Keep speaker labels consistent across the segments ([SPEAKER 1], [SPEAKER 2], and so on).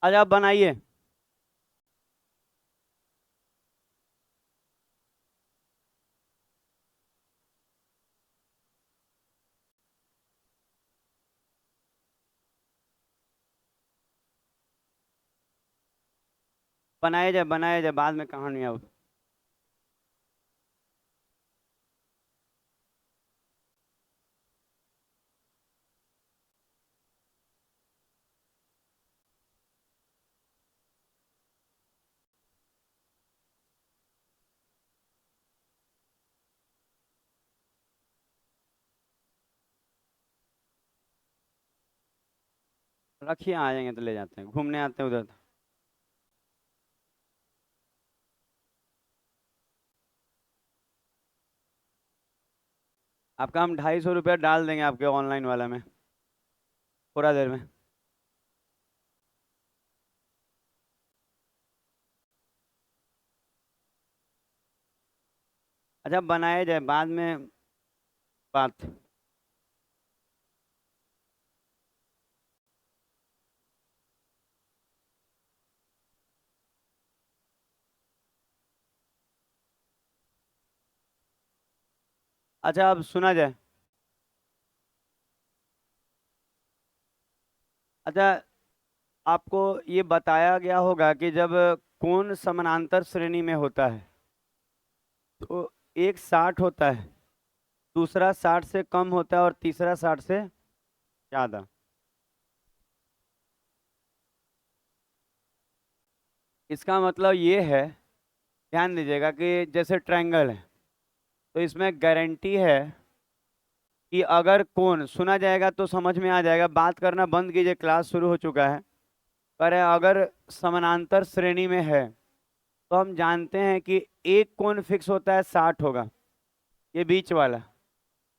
[SPEAKER 1] अच्छा आप बनाइए। बनाया जाए, बाद में कहानी अब। रखिए, आ जाएंगे तो ले जाते हैं, घूमने आते हैं उधर। आपका हम 250 रुपया डाल देंगे आपके ऑनलाइन वाला में, थोड़ा देर में। अच्छा बनाया जाए, बाद में बात। अच्छा अब सुना जाए। अच्छा, आपको ये बताया गया होगा कि जब कोण समानांतर श्रेणी में होता है तो एक 60 होता है, दूसरा 60 से कम होता है और तीसरा 60 से ज्यादा। इसका मतलब ये है, ध्यान दीजिएगा कि जैसे ट्रायंगल है तो इसमें गारंटी है कि अगर कोण सुना जाएगा तो समझ में आ जाएगा, बात करना बंद कीजिए, क्लास शुरू हो चुका है। पर अगर समानांतर श्रेणी में है तो हम जानते हैं कि एक कोण फिक्स होता है 60 होगा, ये बीच वाला।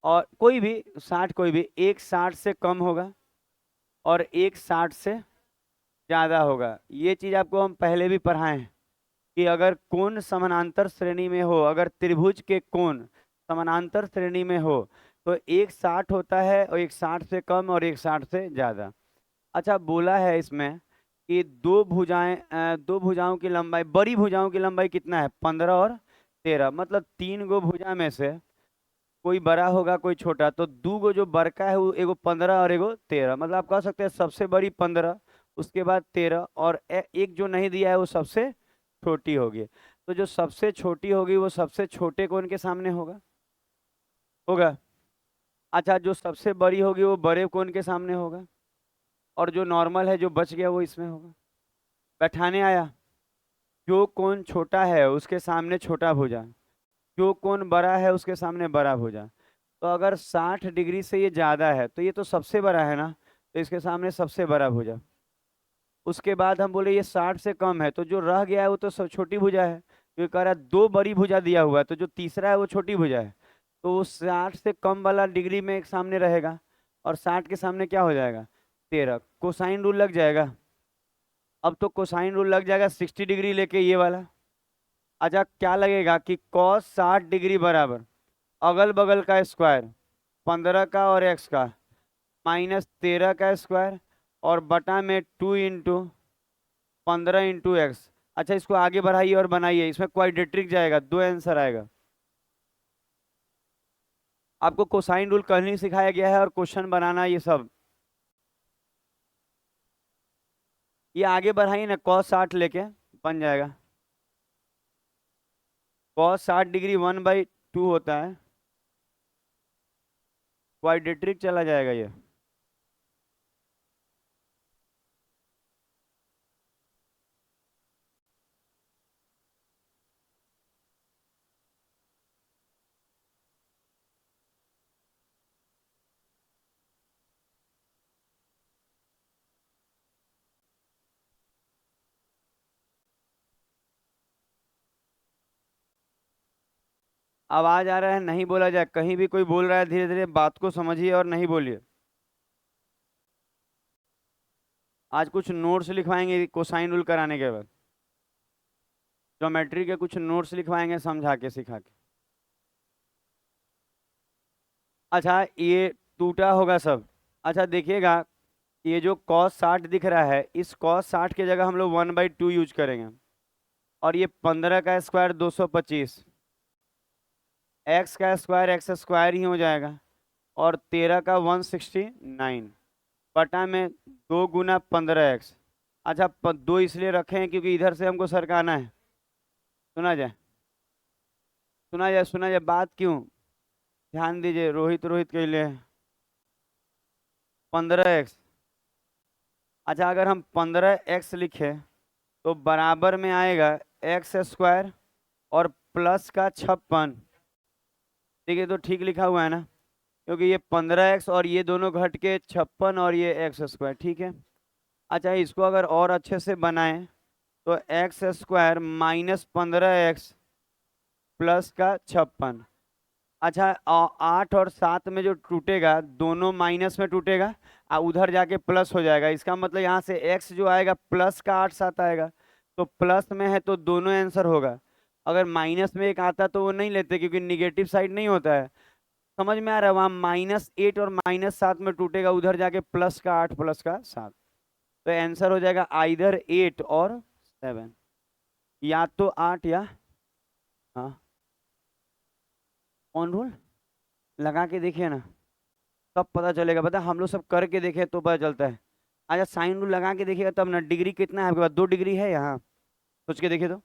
[SPEAKER 1] और कोई भी 60, कोई भी एक 60 से कम होगा और एक 60 से ज़्यादा होगा। ये चीज़ आपको हम पहले भी पढ़ाए हैं कि अगर कोण समानांतर श्रेणी में हो, अगर त्रिभुज के कोण समानांतर श्रेणी में हो तो एक 60 होता है और एक 60 से कम और एक 60 से ज़्यादा। अच्छा बोला है इसमें कि दो भुजाओं की लंबाई, बड़ी भुजाओं की लंबाई कितना है, 15 और 13, मतलब तीन गो भुजा में से कोई बड़ा होगा कोई छोटा, तो दो गो जो बड़का है वो एगो 15 और एगो 13, मतलब आप कह सकते हैं सबसे बड़ी 15, उसके बाद 13, और एक जो नहीं दिया है वो सबसे छोटी होगी। तो जो सबसे छोटी होगी वो सबसे छोटे कोण के सामने होगा, होगा। अच्छा, जो सबसे बड़ी होगी वो बड़े कोण के सामने होगा, और जो नॉर्मल है जो बच गया वो इसमें होगा। बैठाने आया। जो कोण छोटा है उसके सामने छोटा भुजा, जो कोण बड़ा है उसके सामने बड़ा भुजा। तो अगर 60 डिग्री से ये ज्यादा है तो ये तो सबसे बड़ा है ना, तो इसके सामने सबसे बड़ा भुजा। उसके बाद हम बोले ये 60 से कम है, तो जो रह गया है वो तो सब छोटी भुजा है। ये कह रहा है दो बड़ी भुजा दिया हुआ है, तो जो तीसरा है वो छोटी भुजा है। तो वो 60 से कम वाला डिग्री में एक सामने रहेगा, और 60 के सामने क्या हो जाएगा, 13। कोसाइन रूल लग जाएगा। अब तो कोसाइन रूल लग जाएगा 60 डिग्री लेके ये वाला। अच्छा क्या लगेगा कि कॉस 60 डिग्री बराबर अगल बगल का स्क्वायर 15 का और एक्स का माइनस 13 का स्क्वायर, और बटा में 2 इंटू 15 इंटू एक्स। अच्छा इसको आगे बढ़ाइए और बनाइए, इसमें क्वाड्रेटिक जाएगा, दो आंसर आएगा। आपको कोसाइन रूल कल ही सिखाया गया है और क्वेश्चन बनाना ये सब। ये आगे बढ़ाइए ना, कॉस 60 लेके बन जाएगा। कॉस 60 डिग्री 1/2 होता है, क्वाड्रेटिक चला जाएगा ये। आवाज आ रहा है, नहीं बोला जाए, कहीं भी कोई बोल रहा है धीरे धीरे बात को समझिए और नहीं बोलिए। आज कुछ नोट्स लिखवाएंगे कोसाइन रूल कराने के बाद, ज्योमेट्री के कुछ नोट्स लिखवाएंगे समझा के सिखा के। अच्छा ये टूटा होगा सब। अच्छा देखिएगा, ये जो cos 60 दिख रहा है, इस cos 60 की जगह हम लोग 1/2 यूज करेंगे। और ये 15 का स्क्वायर 225, एक्स का स्क्वायर एक्स स्क्वायर ही हो जाएगा, और 13 का 169 बटा में 2 गुना 15x। अच्छा, 2 इसलिए रखे हैं क्योंकि इधर से हमको सरकाना है। सुना जाए, सुना जाए, सुना जाए, बात क्यों, ध्यान दीजिए, रोहित रोहित के लिए 15x। अच्छा, अगर हम 15x लिखे तो बराबर में आएगा एक्स स्क्वायर और प्लस का 56। ठीक है, तो ठीक लिखा हुआ है ना, क्योंकि ये 15x और ये दोनों घट के 56 और ये एक्स स्क्वायर, ठीक है। अच्छा, इसको अगर और अच्छे से बनाएं तो एक्स स्क्वायर -15x प्लस का 56। अच्छा, 8 और 7 में जो टूटेगा दोनों माइनस में टूटेगा, उधर जाके प्लस हो जाएगा। इसका मतलब यहाँ से x जो आएगा प्लस का 8 7 आएगा, तो प्लस में है तो दोनों आंसर होगा। अगर माइनस में एक आता तो वो नहीं लेते, क्योंकि निगेटिव साइड नहीं होता है। समझ में आ रहा है, वहाँ -8 और -7 में टूटेगा, उधर जाके प्लस का 8 प्लस का 7। तो आंसर हो जाएगा आइदर 8 और 7, या तो 8 या, हाँ, ऑन रूल लगा के देखिए ना, तब पता चलेगा। पता है, हम लोग सब करके देखे तो पता चलता है। अच्छा, साइन रूल लगा के देखिएगा तब ना। डिग्री कितना है आपके पास? 2 डिग्री है यहाँ, सोच के देखिए तो,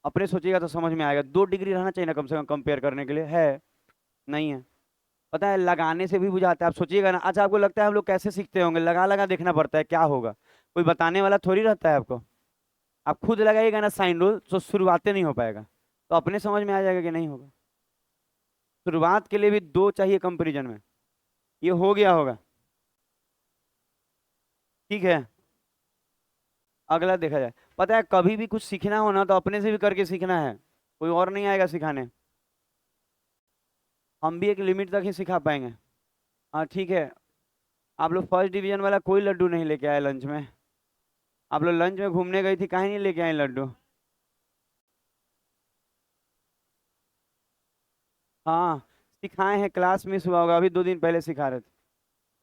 [SPEAKER 1] अपने सोचिएगा तो समझ में आएगा। 2 डिग्री रहना चाहिए ना कम से कम कंपेयर करने के लिए, है नहीं है? पता है, लगाने से भी बुझाता है, आप सोचिएगा ना। अच्छा, आपको लगता है हम लोग कैसे सीखते होंगे? लगा लगा देखना पड़ता है क्या होगा, कोई बताने वाला थोड़ी रहता है आपको। आप खुद लगाइएगा ना साइन रूल तो शुरुआत नहीं हो पाएगा, तो अपने समझ में आ जाएगा कि नहीं होगा। शुरुआत के लिए भी 2 चाहिए कंपेरिजन में, ये हो गया होगा, ठीक है। अगला देखा जाए। पता है, कभी भी कुछ सीखना हो ना तो अपने से भी करके सीखना है, कोई और नहीं आएगा सिखाने। हम भी एक लिमिट तक ही सिखा पाएंगे। हाँ ठीक है। आप लोग फर्स्ट डिवीजन वाला कोई लड्डू नहीं लेके आए लंच में? आप लोग लंच में घूमने गई थी, काहे नहीं लेके आए लड्डू? हाँ, सिखाए हैं, क्लास मिस हुआ होगा, अभी 2 दिन पहले सिखा रहे थे।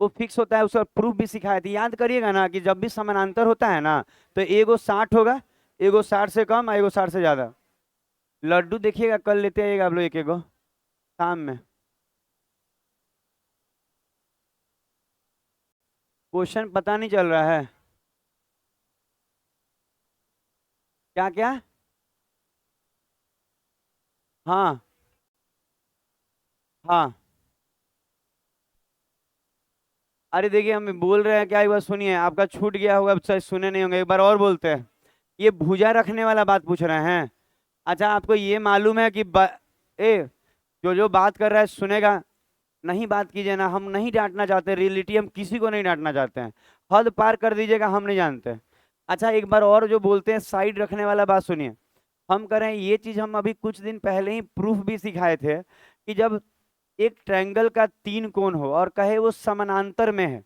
[SPEAKER 1] वो फिक्स होता है, उसका प्रूफ भी सिखाए थे, याद करिएगा ना, कि जब भी समानांतर होता है ना तो एगो 60 होगा, एगो 60 से कम, एगो 60 से ज्यादा। लड्डू देखिएगा, कल लेते आइएगा आप लोग एक एगो शाम में। क्वेश्चन पता नहीं चल रहा है क्या क्या? हाँ हाँ। अरे देखिए, हम बोल रहे हैं क्या, एक बार सुनिए, आपका छूट गया होगा, अब शायद सुने नहीं होंगे, एक बार और बोलते हैं। ये भुजा रखने वाला बात पूछ रहे हैं। अच्छा, आपको ये मालूम है कि ए, जो जो बात कर रहा है सुनेगा, नहीं बात कीजिए ना, हम नहीं डांटना चाहते, रियलिटी हम किसी को नहीं डांटना चाहते हैं। हद पार कर दीजिएगा, हम नहीं जानते। अच्छा, एक बार और जो बोलते हैं साइड रखने वाला बात सुनिए। हम करें ये चीज, हम अभी कुछ दिन पहले ही प्रूफ भी सिखाए थे, कि जब एक ट्रायंगल का 3 कोण हो और कहे वो समानांतर में है,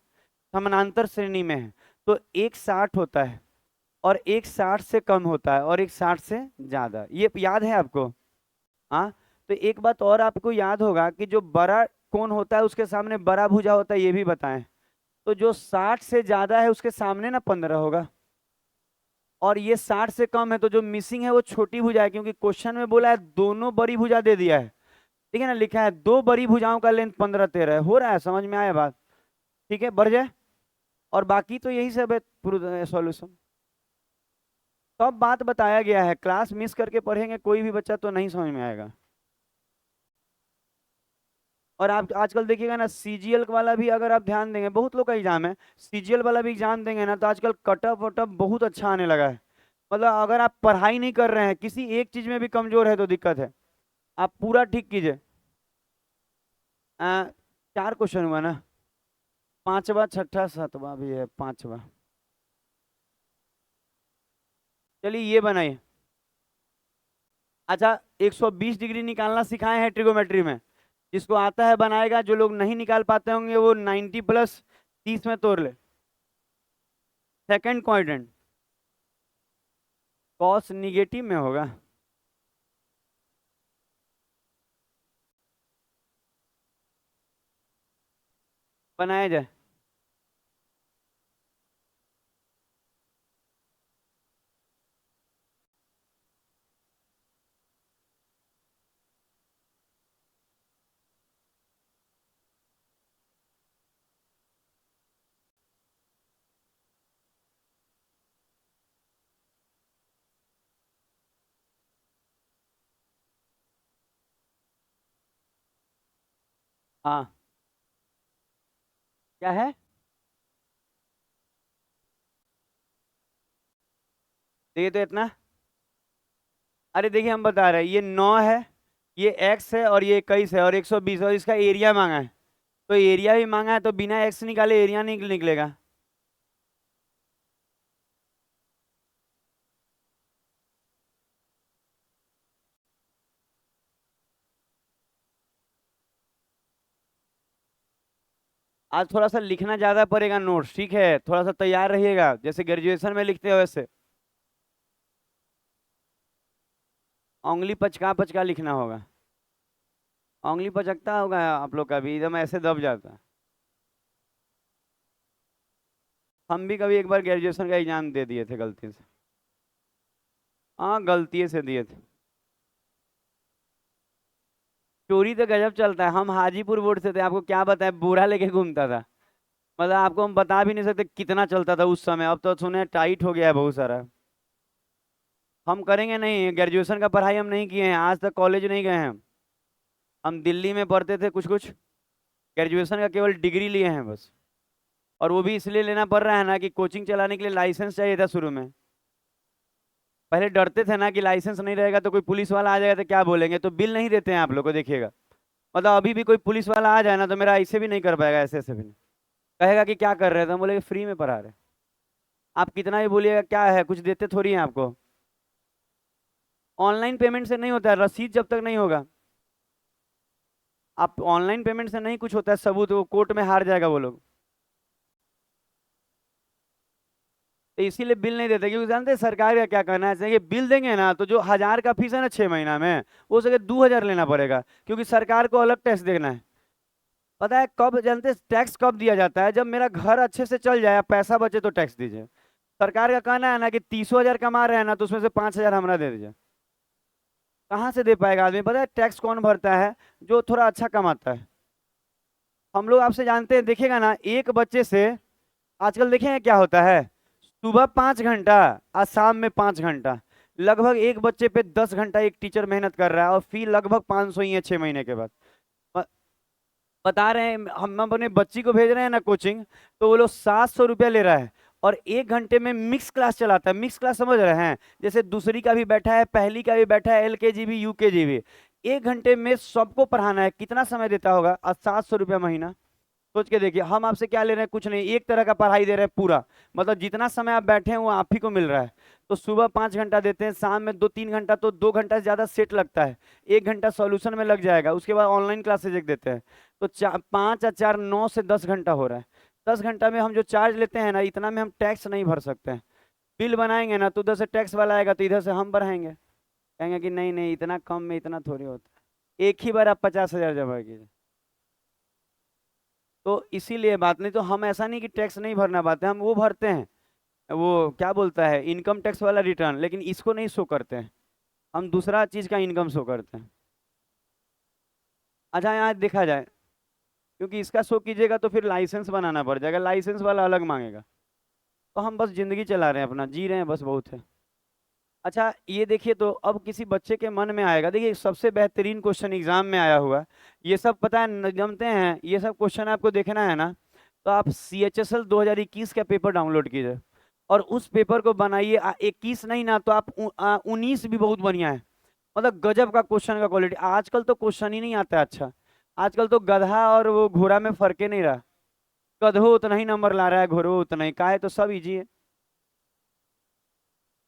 [SPEAKER 1] समानांतर श्रेणी में है, तो एक 60 होता है, और एक 60 से कम होता है, और एक 60 से ज्यादा। ये याद है आपको? हाँ। तो एक बात और आपको याद होगा कि जो बड़ा कोण होता है उसके सामने बड़ा भुजा होता है, ये भी बताएं। तो जो 60 से ज्यादा है उसके सामने ना 15 होगा, और ये 60 से कम है तो जो मिसिंग है वो छोटी भुजा है, क्योंकि क्वेश्चन में बोला है दोनों बड़ी भुजा दे दिया है। ठीक है ना, लिखा है 2 बड़ी भुजाओं का लेंथ 15 13 है। हो रहा है, समझ में आया बात? ठीक है, बढ़ जाए। और बाकी तो यही सब है सॉल्यूशन। सब बात बताया गया है, क्लास मिस करके पढ़ेंगे कोई भी बच्चा तो नहीं समझ में आएगा। और आप आजकल देखिएगा ना, सीजीएल वाला भी अगर आप ध्यान देंगे, बहुत लोग का एग्जाम है, सीजीएल वाला भी एग्जाम देंगे ना, तो आजकल कटअप वटअप बहुत अच्छा आने लगा है। मतलब अगर आप पढ़ाई नहीं कर रहे हैं, किसी एक चीज में भी कमजोर है तो दिक्कत है, आप पूरा ठीक कीजिए। 4 क्वेश्चन हुआ ना, पांचवा छठा सातवां भी है, पांचवा। चलिए ये बनाइए। अच्छा, 120 डिग्री निकालना सिखाए हैं ट्रिगोमेट्री में, जिसको आता है बनाएगा, जो लोग नहीं निकाल पाते होंगे वो 90 प्लस 30 में तोड़ ले। सेकंड क्वाड्रेंट कॉस निगेटिव में होगा। बनाया जाए। हाँ, क्या है? देखिए तो इतना, अरे देखिए हम बता रहे हैं, ये 9 है, ये x है, और ये 21 है, और 120, और इसका एरिया मांगा है। तो एरिया भी मांगा है, तो बिना x निकाले एरिया नहीं निकलेगा। आज थोड़ा सा लिखना ज्यादा पड़ेगा नोट्स, ठीक है, थोड़ा सा तैयार रहिएगा, जैसे ग्रेजुएशन में लिखते हो वैसे। उंगली पचका पचका लिखना होगा। उंगली पचकता होगा आप लोग का भी, एकदम ऐसे दब जाता है। हम भी कभी एक बार ग्रेजुएशन का एग्जाम दे दिए थे गलती से। हाँ, गलती से दिए थे। चोरी तो गजब चलता है, हम हाजीपुर बोर्ड से थे, आपको क्या बताएं, बोरा लेके घूमता था। मतलब आपको हम बता भी नहीं सकते कितना चलता था उस समय, अब तो सुने टाइट हो गया है बहुत सारा। हम करेंगे नहीं, ग्रेजुएशन का पढ़ाई हम नहीं किए हैं, आज तक कॉलेज नहीं गए हैं। हम दिल्ली में पढ़ते थे कुछ कुछ, ग्रेजुएशन का केवल डिग्री लिए हैं बस। और वो भी इसलिए लेना पड़ रहा है ना कि कोचिंग चलाने के लिए लाइसेंस चाहिए था शुरू में। पहले डरते थे ना कि लाइसेंस नहीं रहेगा तो कोई पुलिस वाला आ जाएगा तो क्या बोलेंगे, तो बिल नहीं देते हैं आप लोग को, देखिएगा। मतलब अभी भी कोई पुलिस वाला आ जाए ना तो मेरा ऐसे भी नहीं कर पाएगा, ऐसे ऐसे भी नहीं। कहेगा कि क्या कर रहे थे, हम बोले फ्री में पढ़ा रहे। आप कितना भी बोलिएगा क्या है, कुछ देते थोड़ी हैं आपको। ऑनलाइन पेमेंट से नहीं होता है, रसीद जब तक नहीं होगा। आप ऑनलाइन पेमेंट से नहीं कुछ होता है, सबूत वो कोर्ट में हार जाएगा वो लोग। तो इसीलिए बिल नहीं देते, क्योंकि जानते हैं सरकार का क्या कहना है, कि बिल देंगे ना तो जो 1000 का फीस है ना 6 महीना में, वो सके 2000 लेना पड़ेगा, क्योंकि सरकार को अलग टैक्स देना है। पता है कब जानते हैं टैक्स कब दिया जाता है? जब मेरा घर अच्छे से चल जाए, पैसा बचे तो टैक्स दीजिए। सरकार का कहना है ना कि 30,000 कमा रहे हैं ना, तो उसमें से 5,000 हमरा दे दीजिए। कहाँ से दे पाएगा आदमी? पता है टैक्स कौन भरता है? जो थोड़ा अच्छा कमाता है। हम लोग आपसे जानते हैं, देखिएगा ना एक बच्चे से, आजकल देखे हैं क्या होता है, सुबह 5 घंटा और शाम में 5 घंटा, लगभग एक बच्चे पे 10 घंटा एक टीचर मेहनत कर रहा है, और फी लगभग 500 ही है 6 महीने के बाद। ब- बता रहे हैं, हम अपने बच्ची को भेज रहे हैं ना कोचिंग, तो वो लोग 700 रुपया ले रहा है, और 1 घंटे में मिक्स क्लास चलाता है। मिक्स क्लास समझ रहे हैं? जैसे दूसरी का भी बैठा है, पहली का भी बैठा है, LKG भी UKG भी। 1 घंटे में सबको पढ़ाना है, कितना समय देता होगा? और 700 रुपया महीना। सोच के देखिए, हम आपसे क्या ले रहे हैं? कुछ नहीं, एक तरह का पढ़ाई दे रहे हैं पूरा। मतलब जितना समय आप बैठे हैं वो आप ही को मिल रहा है। तो सुबह 5 घंटा देते हैं, शाम में 2-3 घंटा, तो 2 घंटा से ज्यादा सेट लगता है। 1 घंटा सॉल्यूशन में लग जाएगा, उसके बाद ऑनलाइन क्लासेज एक देते हैं। तो 5 और 4 9 से 10 घंटा हो रहा है। 10 घंटा में हम जो चार्ज लेते हैं ना, इतना में हम टैक्स नहीं भर सकते हैं। बिल बनाएंगे ना तो उधर से टैक्स वाला आएगा, तो इधर से हम बढ़ाएंगे, कहेंगे कि नहीं नहीं, इतना कम में इतना थोड़ी होता है। एक ही बार आप 50,000 जमा कीजिए। तो इसीलिए बात, नहीं तो हम ऐसा नहीं कि टैक्स नहीं भरना पाते, हम वो भरते हैं, वो क्या बोलता है, इनकम टैक्स वाला रिटर्न, लेकिन इसको नहीं शो करते हैं। हम दूसरा चीज का इनकम शो करते हैं। अच्छा, यहाँ देखा जाए, क्योंकि इसका शो कीजिएगा तो फिर लाइसेंस बनाना पड़ जाएगा, लाइसेंस वाला अलग मांगेगा। तो हम बस जिंदगी चला रहे हैं, अपना जी रहे हैं, बस बहुत है। अच्छा ये देखिए, तो अब किसी बच्चे के मन में आएगा, देखिए सबसे बेहतरीन क्वेश्चन एग्जाम में आया हुआ, ये सब पता है जमते हैं, ये सब क्वेश्चन आपको देखना है ना, तो आप CHSL 2021 का पेपर डाउनलोड कीजिए, और उस पेपर को बनाइए। 21 नहीं ना तो आप 19 भी बहुत बढ़िया है। मतलब गजब का क्वेश्चन का क्वालिटी, आजकल तो क्वेश्चन ही नहीं आता है अच्छा। आजकल तो गधा और वो घोड़ा में फर्क ही नहीं रहा। गधो उतना ही नंबर ला रहा है, घोड़ो उतना ही, का है तो सब इजी है।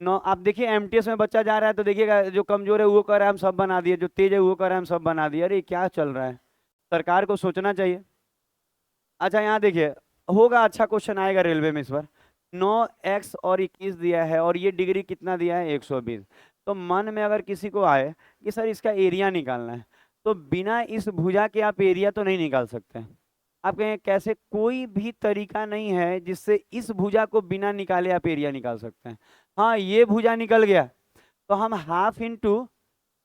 [SPEAKER 1] नो, आप देखिए MTS में बच्चा जा रहा है तो देखिएगा, जो कमजोर है वो कर रहा है हम सब बना दिए, जो तेज है वो कर रहा है हम सब बना दिए, अरे क्या चल रहा है? सरकार को सोचना चाहिए। अच्छा यहाँ देखिए, होगा अच्छा क्वेश्चन आएगा रेलवे में इस बार। 9x और 21 दिया है, और ये डिग्री कितना दिया है? 120। तो मन में अगर किसी को आए कि सर इसका एरिया निकालना है, तो बिना इस भुजा के आप एरिया तो नहीं निकाल सकते। आप कहें कैसे? कोई भी तरीका नहीं है जिससे इस भुजा को बिना निकाले आप एरिया निकाल सकते हैं। हाँ, ये भुजा निकल गया, तो हम हाफ इंटू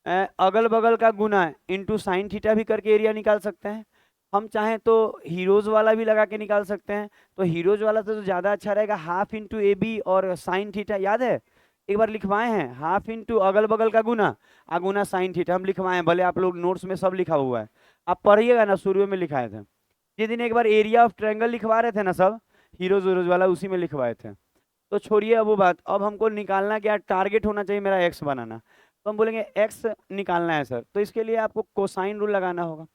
[SPEAKER 1] अगल बगल का गुना इंटू साइन थीटा भी करके एरिया निकाल सकते हैं। हम चाहें तो हीरोज वाला भी लगा के निकाल सकते हैं। तो हीरोज वाला तो ज़्यादा अच्छा रहेगा, हाफ इंटू AB और साइन थीटा, याद है एक बार लिखवाए हैं, हाफ इंटू अगल बगल का गुना, गुना साइन थीटा हम लिखवाए हैं, भले आप लोग नोट्स में सब लिखा हुआ है। आप पढ़िएगा ना, शुरू में लिखाए थे जिस दिन एक बार एरिया ऑफ ट्रायंगल लिखवा रहे थे ना सब, हीरोज वीरोज वाला, उसी में लिखवाए थे। तो छोड़िए अब वो बात, अब हमको निकालना क्या, टारगेट होना चाहिए मेरा एक्स बनाना। तो हम बोलेंगे एक्स निकालना है सर, तो इसके लिए आपको कोसाइन रूल लगाना होगा।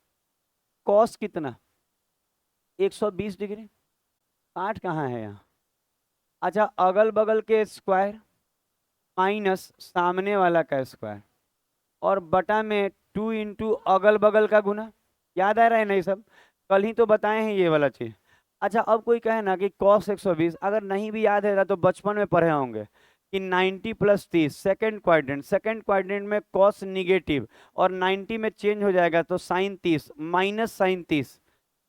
[SPEAKER 1] कॉस कितना, 120 डिग्री। 60 कहाँ है यहाँ? अच्छा, अगल बगल के स्क्वायर माइनस सामने वाला का स्क्वायर, और बटा में 2 इंटू अगल बगल का गुना। याद आ रहा है नहीं सब? कल ही तो बताए हैं ये वाला चीज। अच्छा, अब कोई कहे ना कि cos 120, अगर नहीं भी याद है तो बचपन में पढ़े होंगे कि 90 प्लस 30 सेकंड क्वाड्रेंट में cos निगेटिव, और 90 में चेंज हो जाएगा तो साइन 30 माइनस साइन 30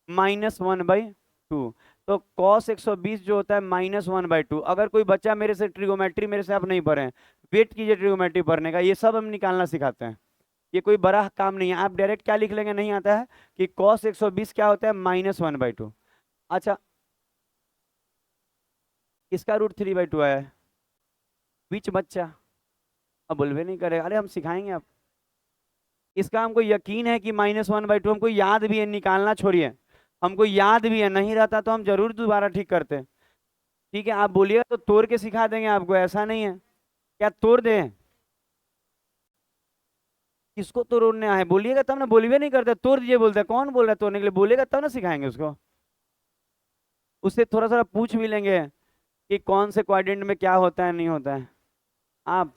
[SPEAKER 1] -1/2। तो cos 120 जो होता है -1/2। अगर कोई बच्चा मेरे से ट्रिगोमेट्री, मेरे से आप नहीं पढ़े हैं, वेट कीजिए ट्रिगोमेट्री पढ़ने का, ये सब हम निकालना सिखाते हैं। ये कोई बड़ा काम नहीं है, आप डायरेक्ट क्या लिख लेंगे, नहीं आता है कि cos 120 क्या होता है, -1/2। अच्छा, इसका √3/2 आया है, बीच बच्चा अब बोलवे नहीं करेगा, अरे हम सिखाएंगे आप। इसका हमको यकीन है कि -1/2 हमको याद भी है, निकालना छोड़िए, हमको याद भी है, नहीं रहता तो हम जरूर दोबारा ठीक करते। ठीक है, आप बोलिएगा तो तोड़ के सिखा देंगे आपको, ऐसा नहीं है। क्या तोड़ दें? किसको तोड़ने आए बोलिएगा तब ना, बोलिए नहीं करते, तोड़ दीजिए बोलते हैं। कौन बोल रहा है तोड़ने के लिए? बोलेगा तब ना सिखाएंगे उसको। उससे थोड़ा थोड़ा पूछ भी लेंगे कि कौन से क्वाड्रेंट में क्या होता है नहीं होता है। आप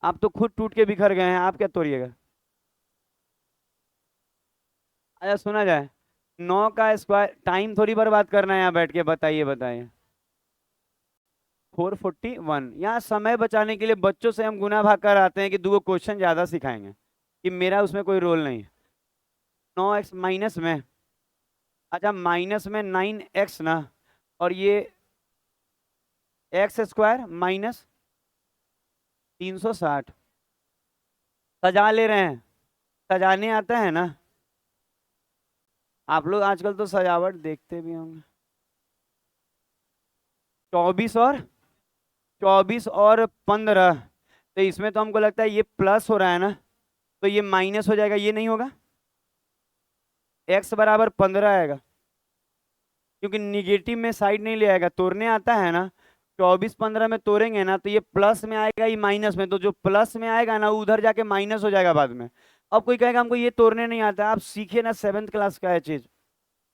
[SPEAKER 1] आप तो खुद टूट के बिखर गए हैं, आप क्या तोड़िएगा? अच्छा सुना जाए, 9 का स्क्वायर, टाइम थोड़ी बर्बाद करना है यहाँ बैठ के, बताइए बताइए। 441, यहाँ समय बचाने के लिए बच्चों से हम गुना भाग कर आते हैं कि 2 क्वेश्चन ज्यादा सिखाएंगे, कि मेरा उसमें कोई रोल नहीं है। 9x माइनस में, अच्छा माइनस में 9x ना, और ये x² -360। सजा ले रहे हैं, सजाने आता है ना? आप लोग आजकल तो सजावट देखते भी होंगे। 24 और 15, तो इसमें तो हमको लगता है ये प्लस हो रहा है ना, तो ये माइनस हो जाएगा, ये नहीं होगा, x बराबर 15 आएगा, क्योंकि निगेटिव में साइड नहीं ले आएगा, तोड़ने आता है ना। 24 15 में तोड़ेंगे ना तो ये प्लस में आएगा, ये माइनस में, तो जो प्लस में आएगा ना उधर जाके माइनस हो जाएगा बाद में। अब कोई कहेगा हमको ये तोड़ने नहीं आता, आप सीखे ना, 7th क्लास का है चीज।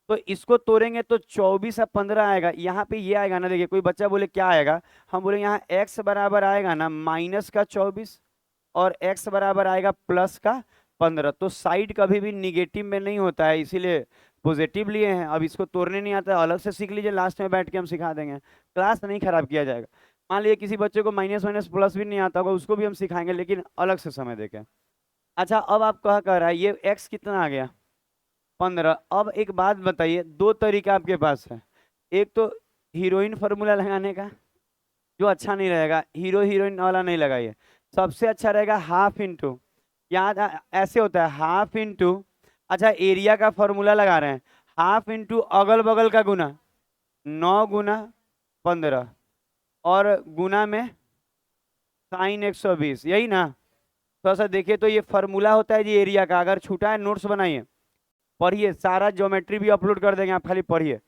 [SPEAKER 1] तो इसको तोड़ेंगे तो 24 और 15 आएगा, यहाँ पे ये आएगा ना, देखिए कोई बच्चा बोले क्या आएगा, हम बोले यहाँ x बराबर आएगा ना -24, और x बराबर आएगा +15। तो साइड कभी भी निगेटिव में नहीं होता है, इसीलिए पॉजिटिव लिए हैं। अब इसको तोड़ने नहीं आता, अलग से सीख लीजिए, लास्ट में बैठ के हम सिखा देंगे, क्लास नहीं खराब किया जाएगा। मान लीजिए किसी बच्चे को माइनस माइनस प्लस भी नहीं आता होगा, उसको भी हम सिखाएंगे, लेकिन अलग से समय देके। अच्छा, अब आप कह कर रहा है ये x कितना आ गया, 15। अब एक बात बताइए, 2 तरीका आपके पास है। एक तो हीरोइन फार्मूला लगाने का, जो अच्छा नहीं रहेगा, हीरो हीरोइन वाला नहीं लगाइए। सबसे अच्छा रहेगा हाफ इंटू, ऐसे होता है हाफ इंटू, अच्छा एरिया का फॉर्मूला लगा रहे हैं, हाफ इंटू अगल बगल का गुना, 9 × 15, और गुना में साइन 120, यही ना? थोड़ा सा देखिए तो ये फॉर्मूला होता है जी एरिया का, अगर छूटा है नोट्स बनाइए, पढ़िए, सारा ज्योमेट्री भी अपलोड कर देंगे, आप खाली पढ़िए।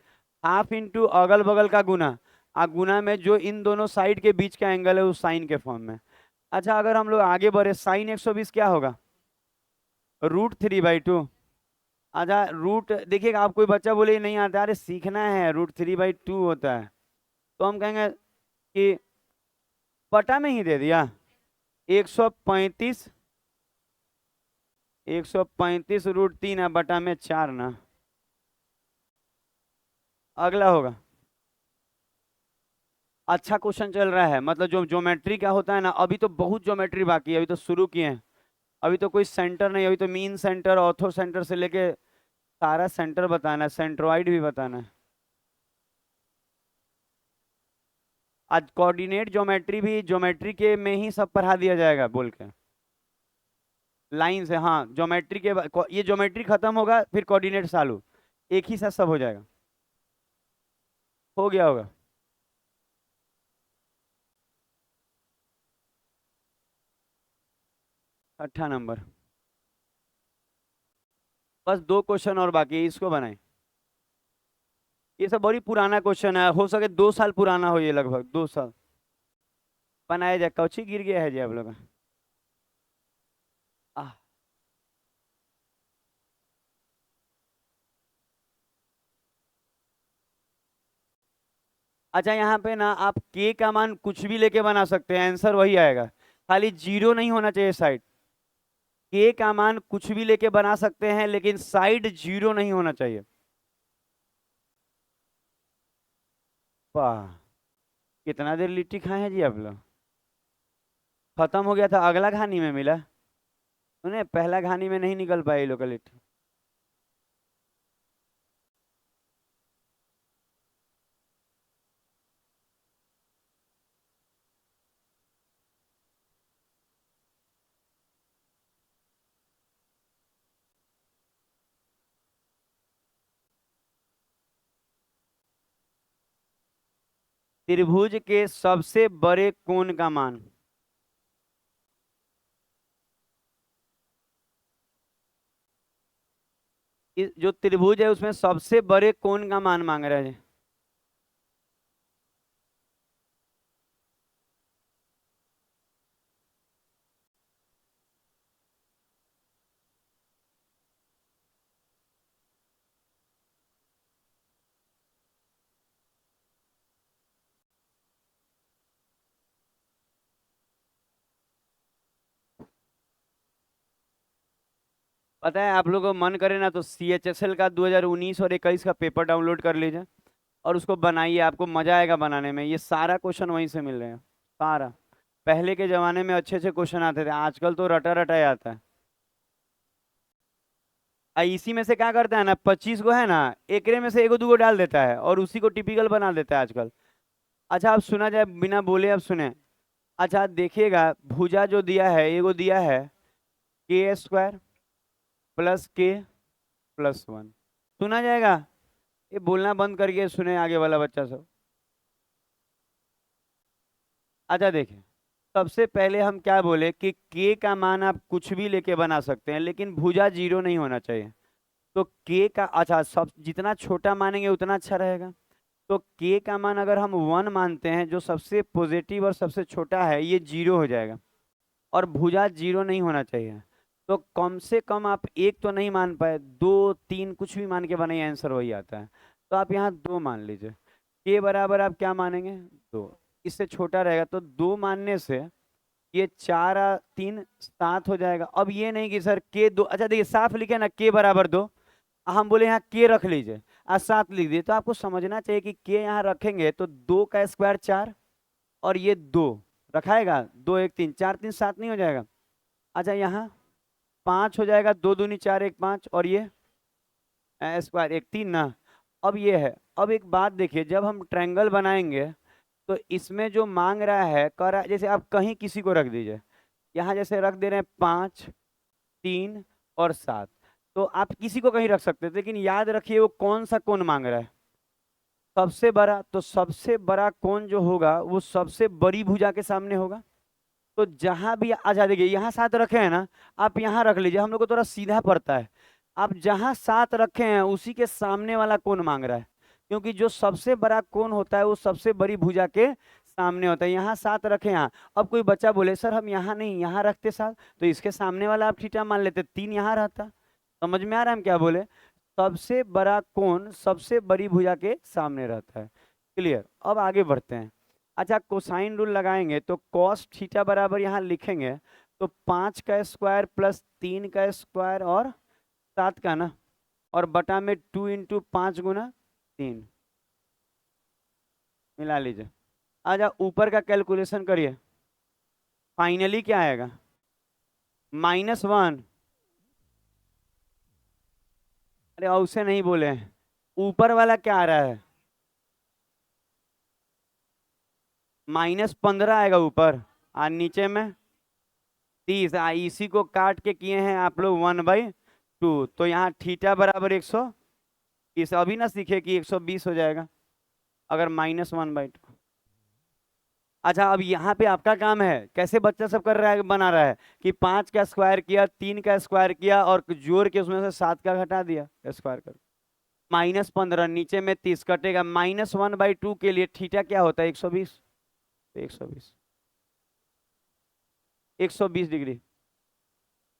[SPEAKER 1] हाफ इंटू अगल बगल का गुना, आ गुना में जो इन दोनों साइड के बीच का एंगल है उस साइन के फॉर्म में। अच्छा, अगर हम लोग आगे बढ़े, साइन 120 क्या होगा, √3/2। अच्छा, रूट देखिएगा, आप कोई बच्चा बोले नहीं आता, अरे सीखना है, √3/2 होता है, तो हम कहेंगे कि बटा में ही दे दिया, 135, 135 √3 है, बटा में 4 ना। अगला होगा, अच्छा क्वेश्चन चल रहा है, मतलब जो ज्योमेट्री का होता है ना, अभी तो बहुत ज्योमेट्री बाकी है, अभी तो शुरू किए हैं, अभी तो कोई सेंटर नहीं, अभी तो मीन सेंटर, ऑर्थो सेंटर से लेके सारा सेंटर बताना है, सेंट्रोइड भी बताना है। आज कोऑर्डिनेट ज्योमेट्री भी ज्योमेट्री के में ही सब पढ़ा दिया जाएगा बोल के, लाइन से, हाँ ज्योमेट्री के ये ज्योमेट्री खत्म होगा फिर कोऑर्डिनेट चालू, एक ही साथ सब हो जाएगा। हो गया होगा। 6 नंबर, बस 2 क्वेश्चन और बाकी है, इसको बनाए। ये सब बड़ी पुराना क्वेश्चन है, हो सके 2 साल पुराना हो, ये लगभग 2 साल। बनाया जाए, कौची गिर गया है जी आप लोग का? आह, अच्छा यहाँ पे ना आप के का मान कुछ भी लेके बना सकते हैं, आंसर वही आएगा, खाली जीरो नहीं होना चाहिए साइड। के का मान कुछ भी लेके बना सकते हैं, लेकिन साइड जीरो नहीं होना चाहिए। वाह, कितना देर लिट्टी खाए हैं जी आप लोग? खत्म हो गया था, अगला घानी में मिला। सुने, पहला घानी में नहीं निकल पाए ये लोग का लिट्टी। त्रिभुज के सबसे बड़े कोण का मान। जो त्रिभुज है उसमें सबसे बड़े कोण का मान मांग रहे हैं। पता है, आप लोगों को मन करे ना तो CHSL का 2019 और 21 का पेपर डाउनलोड कर लीजिए और उसको बनाइए, आपको मजा आएगा बनाने में। ये सारा क्वेश्चन वहीं से मिल रहे हैं, सारा। पहले के जमाने में अच्छे अच्छे क्वेश्चन आते थे, आजकल तो रटा रटा ही आता है। इसी में से क्या करता है ना, 25 को है ना, एकरे में से एगो दूगो डाल देता है और उसी को टिपिकल बना देता है आजकल। अच्छा, अब सुना जाए बिना बोले, अब सुने। अच्छा देखिएगा, भुजा जो दिया है, एगो दिया है k² प्लस k+1। सुना जाएगा? ये बोलना बंद करके सुने आगे वाला बच्चा सब। अच्छा देखिए, सबसे पहले हम क्या बोले कि के का मान आप कुछ भी लेके बना सकते हैं, लेकिन भुजा जीरो नहीं होना चाहिए। तो के का, अच्छा, सब जितना छोटा मानेंगे उतना अच्छा रहेगा। तो के का मान अगर हम 1 मानते हैं, जो सबसे पॉजिटिव और सबसे छोटा है, ये जीरो हो जाएगा। और भुजा जीरो नहीं होना चाहिए। तो कम से कम आप एक तो नहीं मान पाए, 2 3 कुछ भी मान के बनाइए, आंसर वही आता है। तो आप यहाँ 2 मान लीजिए। के बराबर आप क्या मानेंगे? 2। इससे छोटा रहेगा तो 2 मानने से ये 4 3 7 हो जाएगा। अब ये नहीं कि सर k 2, अच्छा देखिए साफ लिखे ना, k बराबर 2, हम बोले यहाँ k रख लीजिए, आज 7 लिख दिए। तो आपको समझना चाहिए कि k यहाँ रखेंगे तो 2 का स्क्वायर 4, और ये 2 रखाएगा, 2 1 3, 4 3 7 नहीं हो जाएगा? अच्छा यहाँ 5 हो जाएगा, 2 दूनी 4 1 5, और ये स्क्वायर 1 3 ना। अब ये है, अब एक बात देखिए, जब हम ट्रायंगल बनाएंगे तो इसमें जो मांग रहा है, कह रहा है, जैसे आप कहीं किसी को रख दीजिए, यहाँ जैसे रख दे रहे हैं 5 3 और 7, तो आप किसी को कहीं रख सकते थे, लेकिन याद रखिए वो कौन सा कोण मांग रहा है, सबसे बड़ा। तो सबसे बड़ा कोण जो होगा वो सबसे बड़ी भुजा के सामने होगा। तो जहां भी आ जा, देखिए यहाँ 7 रखे हैं ना, आप यहाँ रख लीजिए, हम लोग को थोड़ा सीधा पड़ता है। आप जहां 7 रखे हैं उसी के सामने वाला कोण मांग रहा है, क्योंकि जो सबसे बड़ा कोण होता है वो सबसे बड़ी भुजा के सामने होता है। यहाँ 7 रखे, यहाँ। अब कोई बच्चा बोले सर हम यहाँ नहीं, यहाँ रखते 7, तो इसके सामने वाला आप थीटा मान लेते, 3 यहाँ रहता। समझ में आ रहा है हम क्या बोले? सबसे बड़ा कोण सबसे बड़ी भुजा के सामने रहता है। क्लियर? अब आगे बढ़ते हैं। अच्छा, कोसाइन रूल लगाएंगे तो कॉस थीटा बराबर यहाँ लिखेंगे तो 5 का स्क्वायर प्लस 3 का स्क्वायर और 7 का ना, और बटा में 2 इंटू 5 गुना 3, मिला लीजिए। अच्छा ऊपर का कैलकुलेशन करिए, फाइनली क्या आएगा? -1। अरे उससे नहीं बोले हैं, ऊपर वाला क्या आ रहा है? -15 आएगा ऊपर, और नीचे में 30। इसी को काट के किए हैं आप लोग 1/2, तो यहाँ थीटा बराबर 120। अभी ना सीखे कि 120 हो जाएगा अगर -1/2। अच्छा, अब यहाँ पे आपका काम है, कैसे बच्चा सब कर रहा है, बना रहा है कि 5 का स्क्वायर किया, 3 का स्क्वायर किया और जोड़ के उसमें से 7 का घटा दिया स्क्वायर कर। -15 नीचे में 30 कटेगा, -1/2 के लिए थीटा क्या होता है, 120। 120, 120 डिग्री।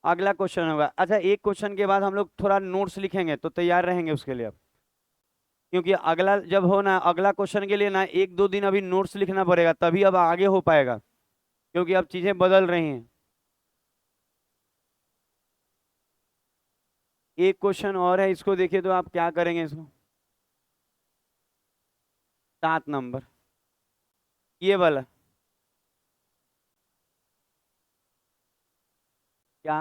[SPEAKER 1] अगला क्वेश्चन होगा। अच्छा, एक क्वेश्चन के बाद हम लोग थोड़ा नोट्स लिखेंगे, तो तैयार रहेंगे उसके लिए अब, क्योंकि अगला जब हो ना, अगला क्वेश्चन के लिए ना 1-2 दिन अभी नोट्स लिखना पड़ेगा, तभी अब आगे हो पाएगा, क्योंकि अब चीजें बदल रही हैं। एक क्वेश्चन और है, इसको देखिए तो आप क्या करेंगे इसको। 7 नंबर, ये वाला क्या।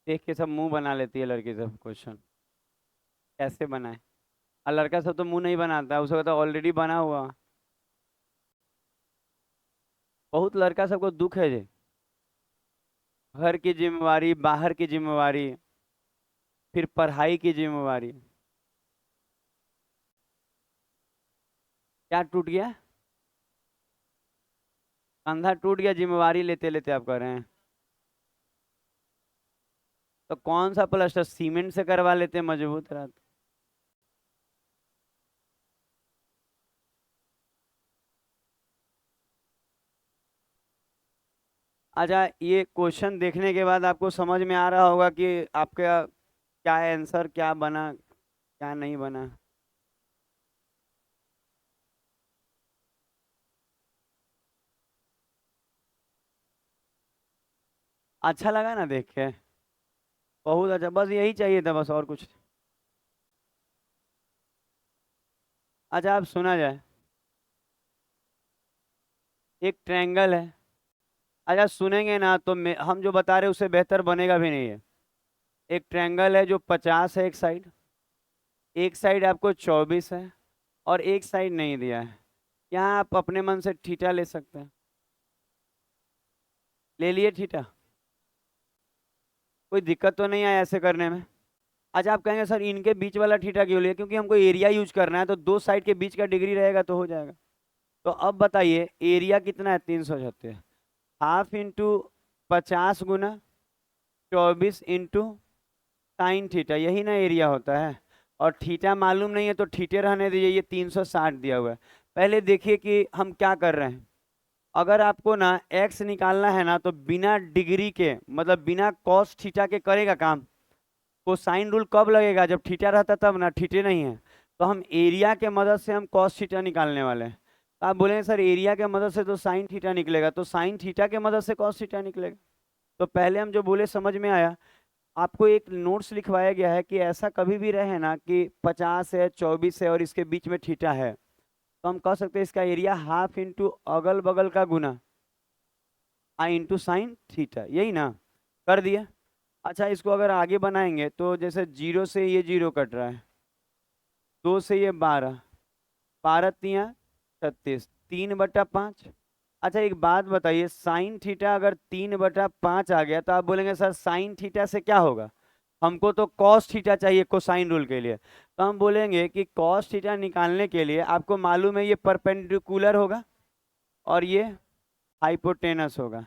[SPEAKER 1] देख के सब मुंह बना लेती है लड़की सब क्वेश्चन, कैसे बनाए। और लड़का सब तो मुंह नहीं बनाता, उसको तो ऑलरेडी बना हुआ। बहुत लड़का सबको दुख है जी, घर की जिम्मेवारी, बाहर की जिम्मेवारी, फिर पढ़ाई की जिम्मेवारी। क्या टूट गया, कंधा टूट गया जिम्मेवारी लेते लेते आप कह रहे हैं। तो कौन सा प्लास्टर, सीमेंट से करवा लेते, मजबूत रहता। अच्छा, ये क्वेश्चन देखने के बाद आपको समझ में आ रहा होगा कि आपका क्या आंसर, क्या बना क्या नहीं बना। अच्छा लगा ना देख के, बहुत अच्छा, बस यही चाहिए था, बस और कुछ। अच्छा, आप सुना जाए, एक ट्रायंगल है। अच्छा, सुनेंगे ना तो हम जो बता रहे हैं उससे बेहतर बनेगा भी नहीं है। एक ट्रायंगल है जो 50 है एक साइड आपको 24 है, और एक साइड नहीं दिया है। यहाँ आप अपने मन से थीटा ले सकते हैं। ले लिए थीटा, कोई दिक्कत तो नहीं है ऐसे करने में। अच्छा, आप कहेंगे सर इनके बीच वाला थीटा क्यों लिया, क्योंकि हमको एरिया यूज करना है, तो दो साइड के बीच का डिग्री रहेगा तो हो जाएगा। तो अब बताइए एरिया कितना है, 376। हाफ इंटू 50 × 24 × sin थीटा, यही ना एरिया होता है। और थीटा मालूम नहीं है तो थीटे रहने दीजिए, ये 360 दिया हुआ है। पहले देखिए कि हम क्या कर रहे हैं। अगर आपको ना एक्स निकालना है ना, तो बिना डिग्री के, मतलब बिना कॉस थीटा के करेगा काम। कोसाइन रूल कब लगेगा, जब थीटा रहता तब ना, थीटे नहीं है। तो हम एरिया के मदद से हम कॉस थीटा निकालने वाले हैं। तो आप बोलेंगे सर एरिया के मदद से तो साइन थीटा निकलेगा, तो साइन थीटा के मदद से कॉस थीटा निकलेगा। तो पहले हम जो बोले समझ में आया। आपको एक नोट्स लिखवाया गया है कि ऐसा कभी भी रहे ना कि 50 है, 24 है और इसके बीच में थीटा है, तो हम कह सकते हैं इसका एरिया हाफ इंटू अगल बगल का गुना आई इंटू साइन थीटा, यही ना। कर दिया। अच्छा, इसको अगर आगे बनाएंगे तो जैसे 0 से ये 0 कट रहा है, 2 से ये 12, 12×3 = 36, 3/5। अच्छा, एक बात बताइए, साइन थीटा अगर 3/5 आ गया तो आप बोलेंगे सर साइन थीटा से क्या होगा, हमको तो कॉस थीटा चाहिए कोसाइन रूल के लिए। तो हम बोलेंगे कि कॉस थीटा निकालने के लिए आपको मालूम है ये परपेंडिकुलर होगा और ये हाइपोटेनस होगा।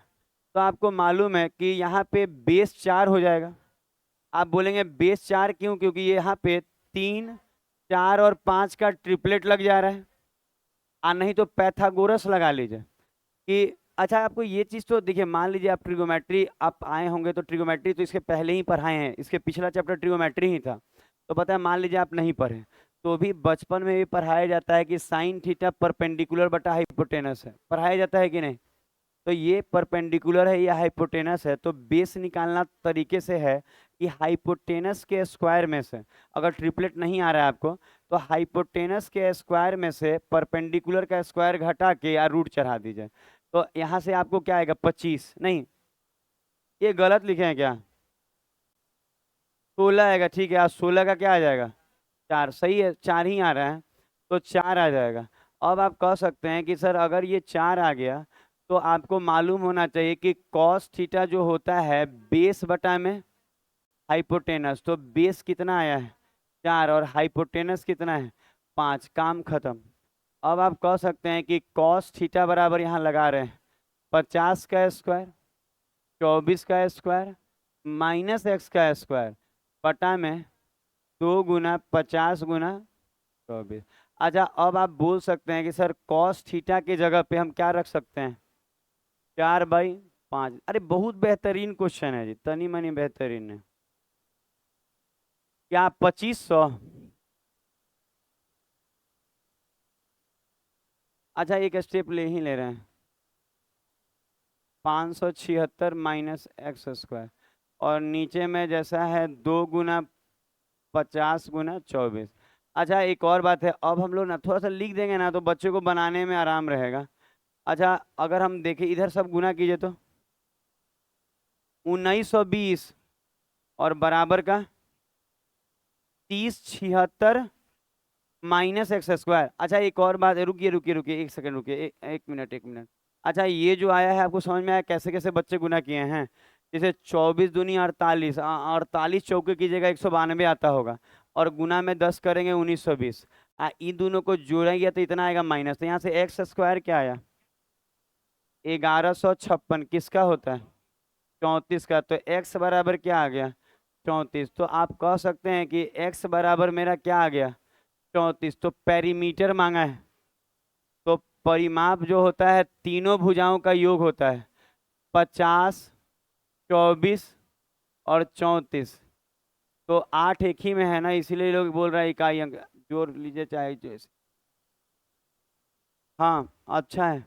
[SPEAKER 1] तो आपको मालूम है कि यहाँ पे बेस 4 हो जाएगा। आप बोलेंगे बेस 4 क्यों, क्योंकि ये यहाँ पे 3, 4 और 5 का ट्रिपलेट लग जा रहा है। नहीं तो पैथागोरस लगा लीजिए कि अच्छा आपको ये चीज तो देखिए, मान लीजिए आप ट्रिगोमेट्री आप आए होंगे, तो ट्रिगोमेट्री तो इसके पहले ही पढ़ाए हैं, इसके पिछला चैप्टर ट्रिगोमेट्री ही था। तो पता है, मान लीजिए आप नहीं पढ़े, तो भी बचपन में भी पढ़ाया जाता है कि साइन थीटा परपेंडिकुलर बटा हाइपोटेनस है, पढ़ाया जाता है कि नहीं? तो ये परपेंडिकुलर है, ये हाइपोटेनस है, तो बेस निकालना तरीके से है कि हाइपोटेनस के स्क्वायर में से, अगर ट्रिपलेट नहीं आ रहा है आपको, तो हाइपोटेनस के स्क्वायर में से परपेंडिकुलर का स्क्वायर घटा के या रूट चढ़ा दीजिए। तो यहाँ से आपको क्या आएगा, 25 नहीं, ये गलत लिखे हैं क्या? 16 आएगा, ठीक है। आज 16 का क्या आ जाएगा, 4, सही है, 4 ही आ रहा है, तो 4 आ जाएगा। अब आप कह सकते हैं कि सर अगर ये 4 आ गया, तो आपको मालूम होना चाहिए कि कॉस थीटा जो होता है बेस बटा में हाइपोटेनस, तो बेस कितना आया है, 4, और हाइपोटेनस कितना है, 5, काम खत्म। अब आप कह सकते हैं कि कॉस थीटा बराबर यहाँ लगा रहे हैं 50 का स्क्वायर 24 का स्क्वायर माइनस एक्स का स्क्वायर बटा में 2 गुना 50 गुना 24। अच्छा, अब आप बोल सकते हैं कि सर कॉस थीटा की जगह पे हम क्या रख सकते हैं, 4/5। अरे बहुत बेहतरीन क्वेश्चन है जी, तनी मनी बेहतरीन है। क्या 2500? अच्छा, एक स्टेप ले ही ले रहे हैं, 576 माइनस एक्स स्क्वायर, और नीचे में जैसा है 2 गुना 50 गुना 24। अच्छा, एक और बात है, अब हम लोग ना थोड़ा सा लिख देंगे ना, तो बच्चे को बनाने में आराम रहेगा। अच्छा, अगर हम देखें इधर सब गुना कीजिए तो 1920, और बराबर का 3076 माइनस एक्स स्क्वायर। अच्छा, एक और बात है, रुकिए रुकिए रुकिए, एक सेकंड रुकिए, एक मिनट, एक मिनट। अच्छा, ये जो आया है आपको समझ में आया कैसे कैसे बच्चे गुना किए हैं? जैसे 24 दूनी 48, 48 चौके कीजिएगा 192 आता होगा, और गुना में 10 करेंगे 1920। इन दोनों को जोड़ेंगे तो इतना आएगा माइनस, तो यहाँ से एक्स स्क्वायर क्या आया, 1156 किसका होता है, 34 का, तो एक्स बराबर क्या आ गया, 34। तो आप कह सकते हैं कि एक्स बराबर मेरा क्या आ गया, 34। तो पेरीमीटर मांगा है, तो परिमाप जो होता है तीनों भुजाओं का योग होता है, 50, 24 और 34। तो 8 एक ही में है ना, इसीलिए लोग बोल रहे हैं इकाई अंक, जोड़ लीजिए चाहे जैसे। हाँ, अच्छा है।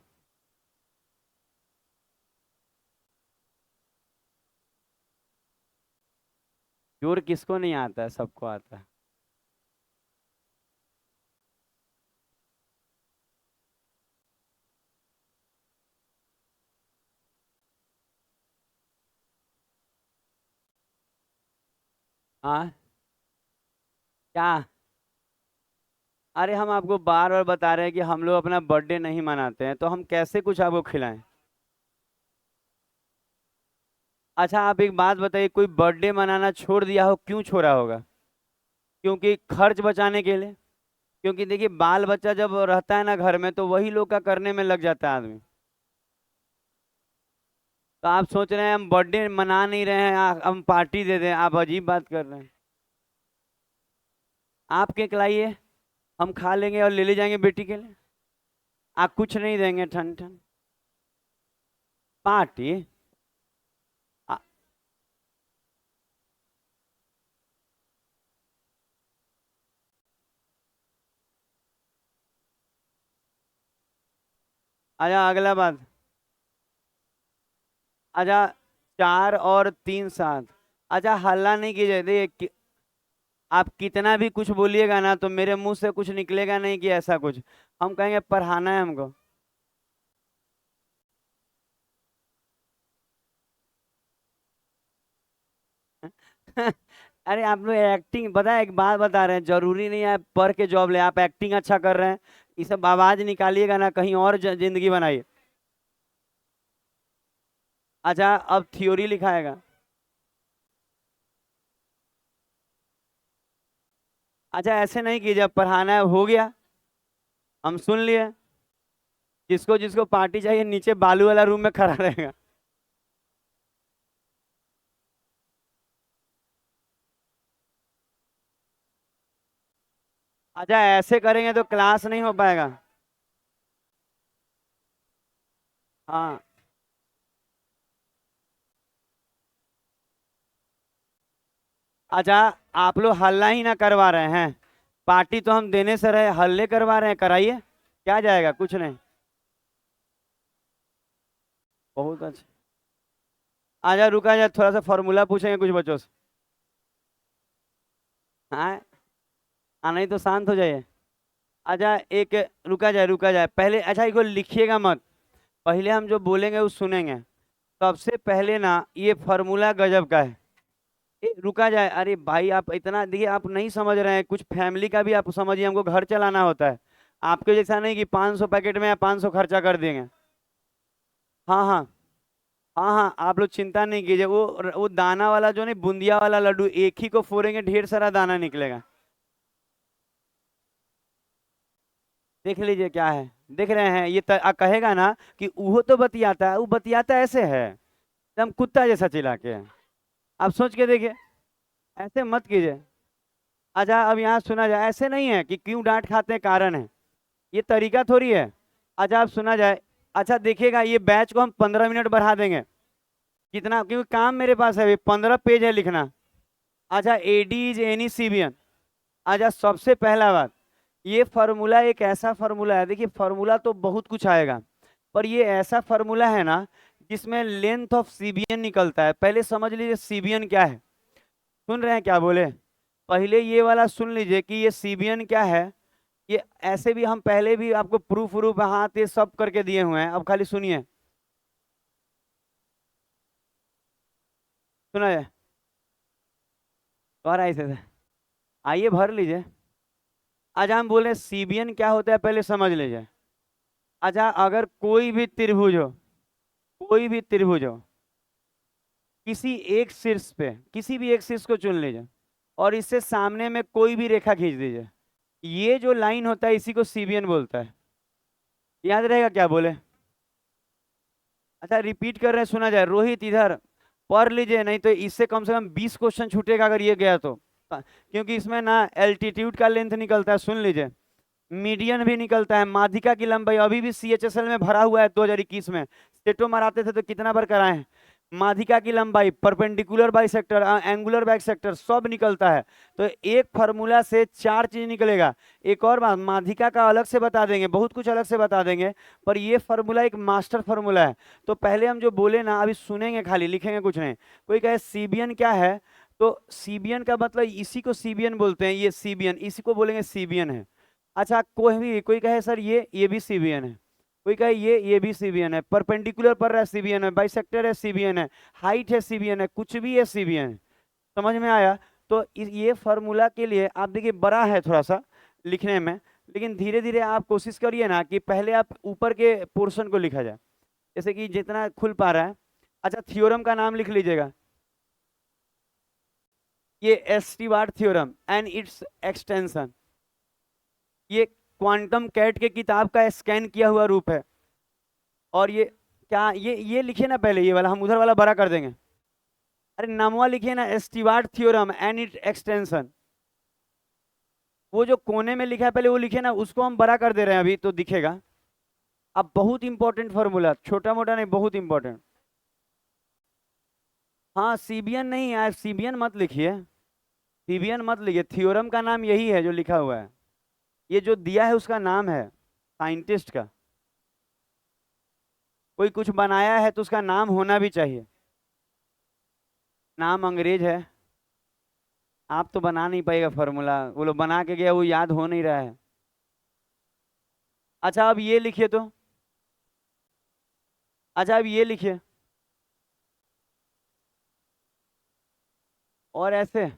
[SPEAKER 1] जोड़ किसको नहीं आता है, सबको आता है। हाँ, क्या? अरे हम आपको बार बार बता रहे हैं कि हम लोग अपना बर्थडे नहीं मनाते हैं, तो हम कैसे कुछ आपको खिलाएं? अच्छा, आप एक बात बताइए, कोई बर्थडे मनाना छोड़ दिया हो, क्यों छोड़ा होगा? क्योंकि खर्च बचाने के लिए। क्योंकि देखिए, बाल बच्चा जब रहता है ना घर में, तो वही लोग का करने में लग जाता है आदमी। तो आप सोच रहे हैं हम बर्थडे मना नहीं रहे हैं, हम पार्टी दे दें, आप अजीब बात कर रहे हैं। आप केक लाइए, हम खा लेंगे और ले ले जाएंगे बेटी के लिए। आप कुछ नहीं देंगे, ठन ठन पार्टी। आ- अच्छा, अगला बात। अच्छा, 4 और 3 7। अच्छा, हल्ला नहीं कीजिए, देखिए आप कितना भी कुछ बोलिएगा ना, तो मेरे मुंह से कुछ निकलेगा नहीं कि ऐसा कुछ। हम कहेंगे पढ़ाना है हमको। अरे आप लोग एक्टिंग, पता है एक बात बता रहे हैं, जरूरी नहीं है पढ़ के जॉब ले, आप एक्टिंग अच्छा कर रहे हैं, ये सब आवाज निकालिएगा ना, कहीं और जिंदगी बनाइए। अच्छा, अब थ्योरी लिखाएगा। अच्छा, ऐसे नहीं कीजिए, अब पढ़ाना है, हो गया, हम सुन लिए। जिसको जिसको पार्टी चाहिए नीचे बालू वाला रूम में खड़ा रहेगा। अच्छा, ऐसे करेंगे तो क्लास नहीं हो पाएगा। हाँ। अच्छा, आप लोग हल्ला ही ना करवा रहे हैं, पार्टी तो हम देने से रहे, हल्ले करवा रहे हैं, कराइए, क्या जाएगा, कुछ नहीं। बहुत अच्छा। आजा, रुका जा, थोड़ा सा फॉर्मूला पूछेंगे कुछ बच्चों से। हाँ। नहीं तो शांत हो जाइए। अच्छा एक, रुका जाए पहले, अच्छा इसको लिखिएगा मत, पहले हम जो बोलेंगे वो सुनेंगे। सबसे पहले ना, ये फॉर्मूला गजब का है। रुका जाए, अरे भाई आप इतना देखिए, आप नहीं समझ रहे हैं, कुछ फैमिली का भी आप समझिए, हमको घर चलाना होता है। आपके जैसा नहीं कि 500 पैकेट में आप 500 खर्चा कर देंगे। हाँ हाँ। हाँ हाँ, आप लोग चिंता नहीं कीजिए, वो दाना वाला जो नहीं, बूंदिया वाला लड्डू, एक ही को फोड़ेंगे ढेर सारा दाना निकलेगा। देख लीजिए क्या है। देख रहे हैं, कहेगा ना कि वो तो बतियाता है, वो बतियाता ऐसे है एकदम कुत्ता जैसा चिल्ला के। आप सोच के देखिए, ऐसे मत कीजिए। अच्छा अब यहाँ सुना जाए, ऐसे नहीं है कि क्यों डांट खाते हैं, कारण है, ये तरीका थोड़ी है। अच्छा आप सुना जाए। अच्छा देखिएगा, ये बैच को हम 15 मिनट बढ़ा देंगे। कितना, क्योंकि काम मेरे पास है अभी, 15 पेज है लिखना। अच्छा, एडी इज एनी सीबियन। अच्छा सबसे पहला बात, ये फार्मूला एक ऐसा फार्मूला है, देखिए फार्मूला तो बहुत कुछ आएगा, पर ये ऐसा फार्मूला है ना जिसमें लेंथ ऑफ सीबियन निकलता है। पहले समझ लीजिए सीबियन क्या है। सुन रहे हैं क्या बोले? पहले ये वाला सुन लीजिए कि ये सीबियन क्या है। ये ऐसे भी हम पहले भी आपको प्रूफ प्रूफ हाथ ये सब करके दिए हुए हैं, अब खाली सुनिए। सुना है? और ऐसे से आइए भर लीजिए। आज हम बोले सीबियन क्या होता है, पहले समझ लीजिए। अच्छा अगर कोई भी त्रिभुज हो, कोई भी त्रिभुज हो, किसी एक शीर्ष पे, किसी भी एक शीर्ष को चुन लीजिए, और इससे सामने में कोई भी रेखा खींच दीजिए, ये जो लाइन होता है इसी को सीबियन बोलता है। याद रहेगा क्या बोले? अच्छा रिपीट कर रहे हैं, सुना जाए, रोहित इधर पढ़ लीजिए, नहीं तो इससे कम से कम 20 क्वेश्चन छूटेगा अगर ये गया तो। क्योंकि इसमें ना एल्टीट्यूड का लेंथ निकलता है, सुन लीजिए, मीडियन भी निकलता है, माध्यिका की लंबाई अभी भी सीएचएसएल में भरा हुआ है, 2021 में स्टेटो मराते थे तो कितना बार कराए हैं। माध्यिका की लंबाई, परपेंडिकुलर बाइसेक्टर, एंगुलर बाइसेक्टर सब निकलता है। तो एक फार्मूला से 4 चीज निकलेगा। एक और बात, माध्यिका का अलग से बता देंगे, बहुत कुछ अलग से बता देंगे, पर ये फार्मूला एक मास्टर फार्मूला है। तो पहले हम जो बोले ना, अभी सुनेंगे खाली, लिखेंगे कुछ नहीं। कोई कहे सीबियन क्या है, तो सीबियन का मतलब इसी को सीबियन बोलते हैं, ये सीबियन, इसी को बोलेंगे सीबियन है। अच्छा कोई कहे सर ये भी सीबियन है, कोई कहे ये भी सीबियन है, परपेंडिकुलर पर रहा है सीबियन है, बाइसेक्टर है सीबियन है, हाइट है सीबियन है, कुछ भी है सीबियन है। समझ में आया? तो ये फॉर्मूला के लिए आप देखिए बड़ा है थोड़ा सा लिखने में, लेकिन धीरे धीरे आप कोशिश करिए ना कि पहले आप ऊपर के पोर्शन को लिखा जाए, जैसे कि जितना खुल पा रहा है। अच्छा थ्योरम का नाम लिख लीजिएगा, ये एस्टीवार्ड थ्योरम एंड इट्स एक्सटेंशन। ये क्वांटम कैट के किताब का स्कैन किया हुआ रूप है। और ये क्या, ये लिखिए ना पहले, ये वाला हम उधर वाला बड़ा कर देंगे। अरे नामवा लिखिए ना, एस्टीवार्ड थ्योरम एंड इट एक्सटेंशन। वो जो कोने में लिखा है पहले वो लिखिए ना, उसको हम बड़ा कर दे रहे हैं अभी तो दिखेगा। अब बहुत इंपॉर्टेंट फॉर्मूला, छोटा मोटा नहीं, बहुत इंपॉर्टेंट। हाँ सीबियन नहीं यार, सीबियन मत लिखिए, सीबियन मत लिखिए, थ्योरम का नाम यही है जो लिखा हुआ है, ये जो दिया है उसका नाम है साइंटिस्ट का। कोई कुछ बनाया है तो उसका नाम होना भी चाहिए। नाम अंग्रेज है, आप तो बना नहीं पाएगा फॉर्मूला, वो लोग बना के गया, वो याद हो नहीं रहा है। अच्छा अब ये लिखिए तो, अच्छा अब ये लिखिए, और ऐसे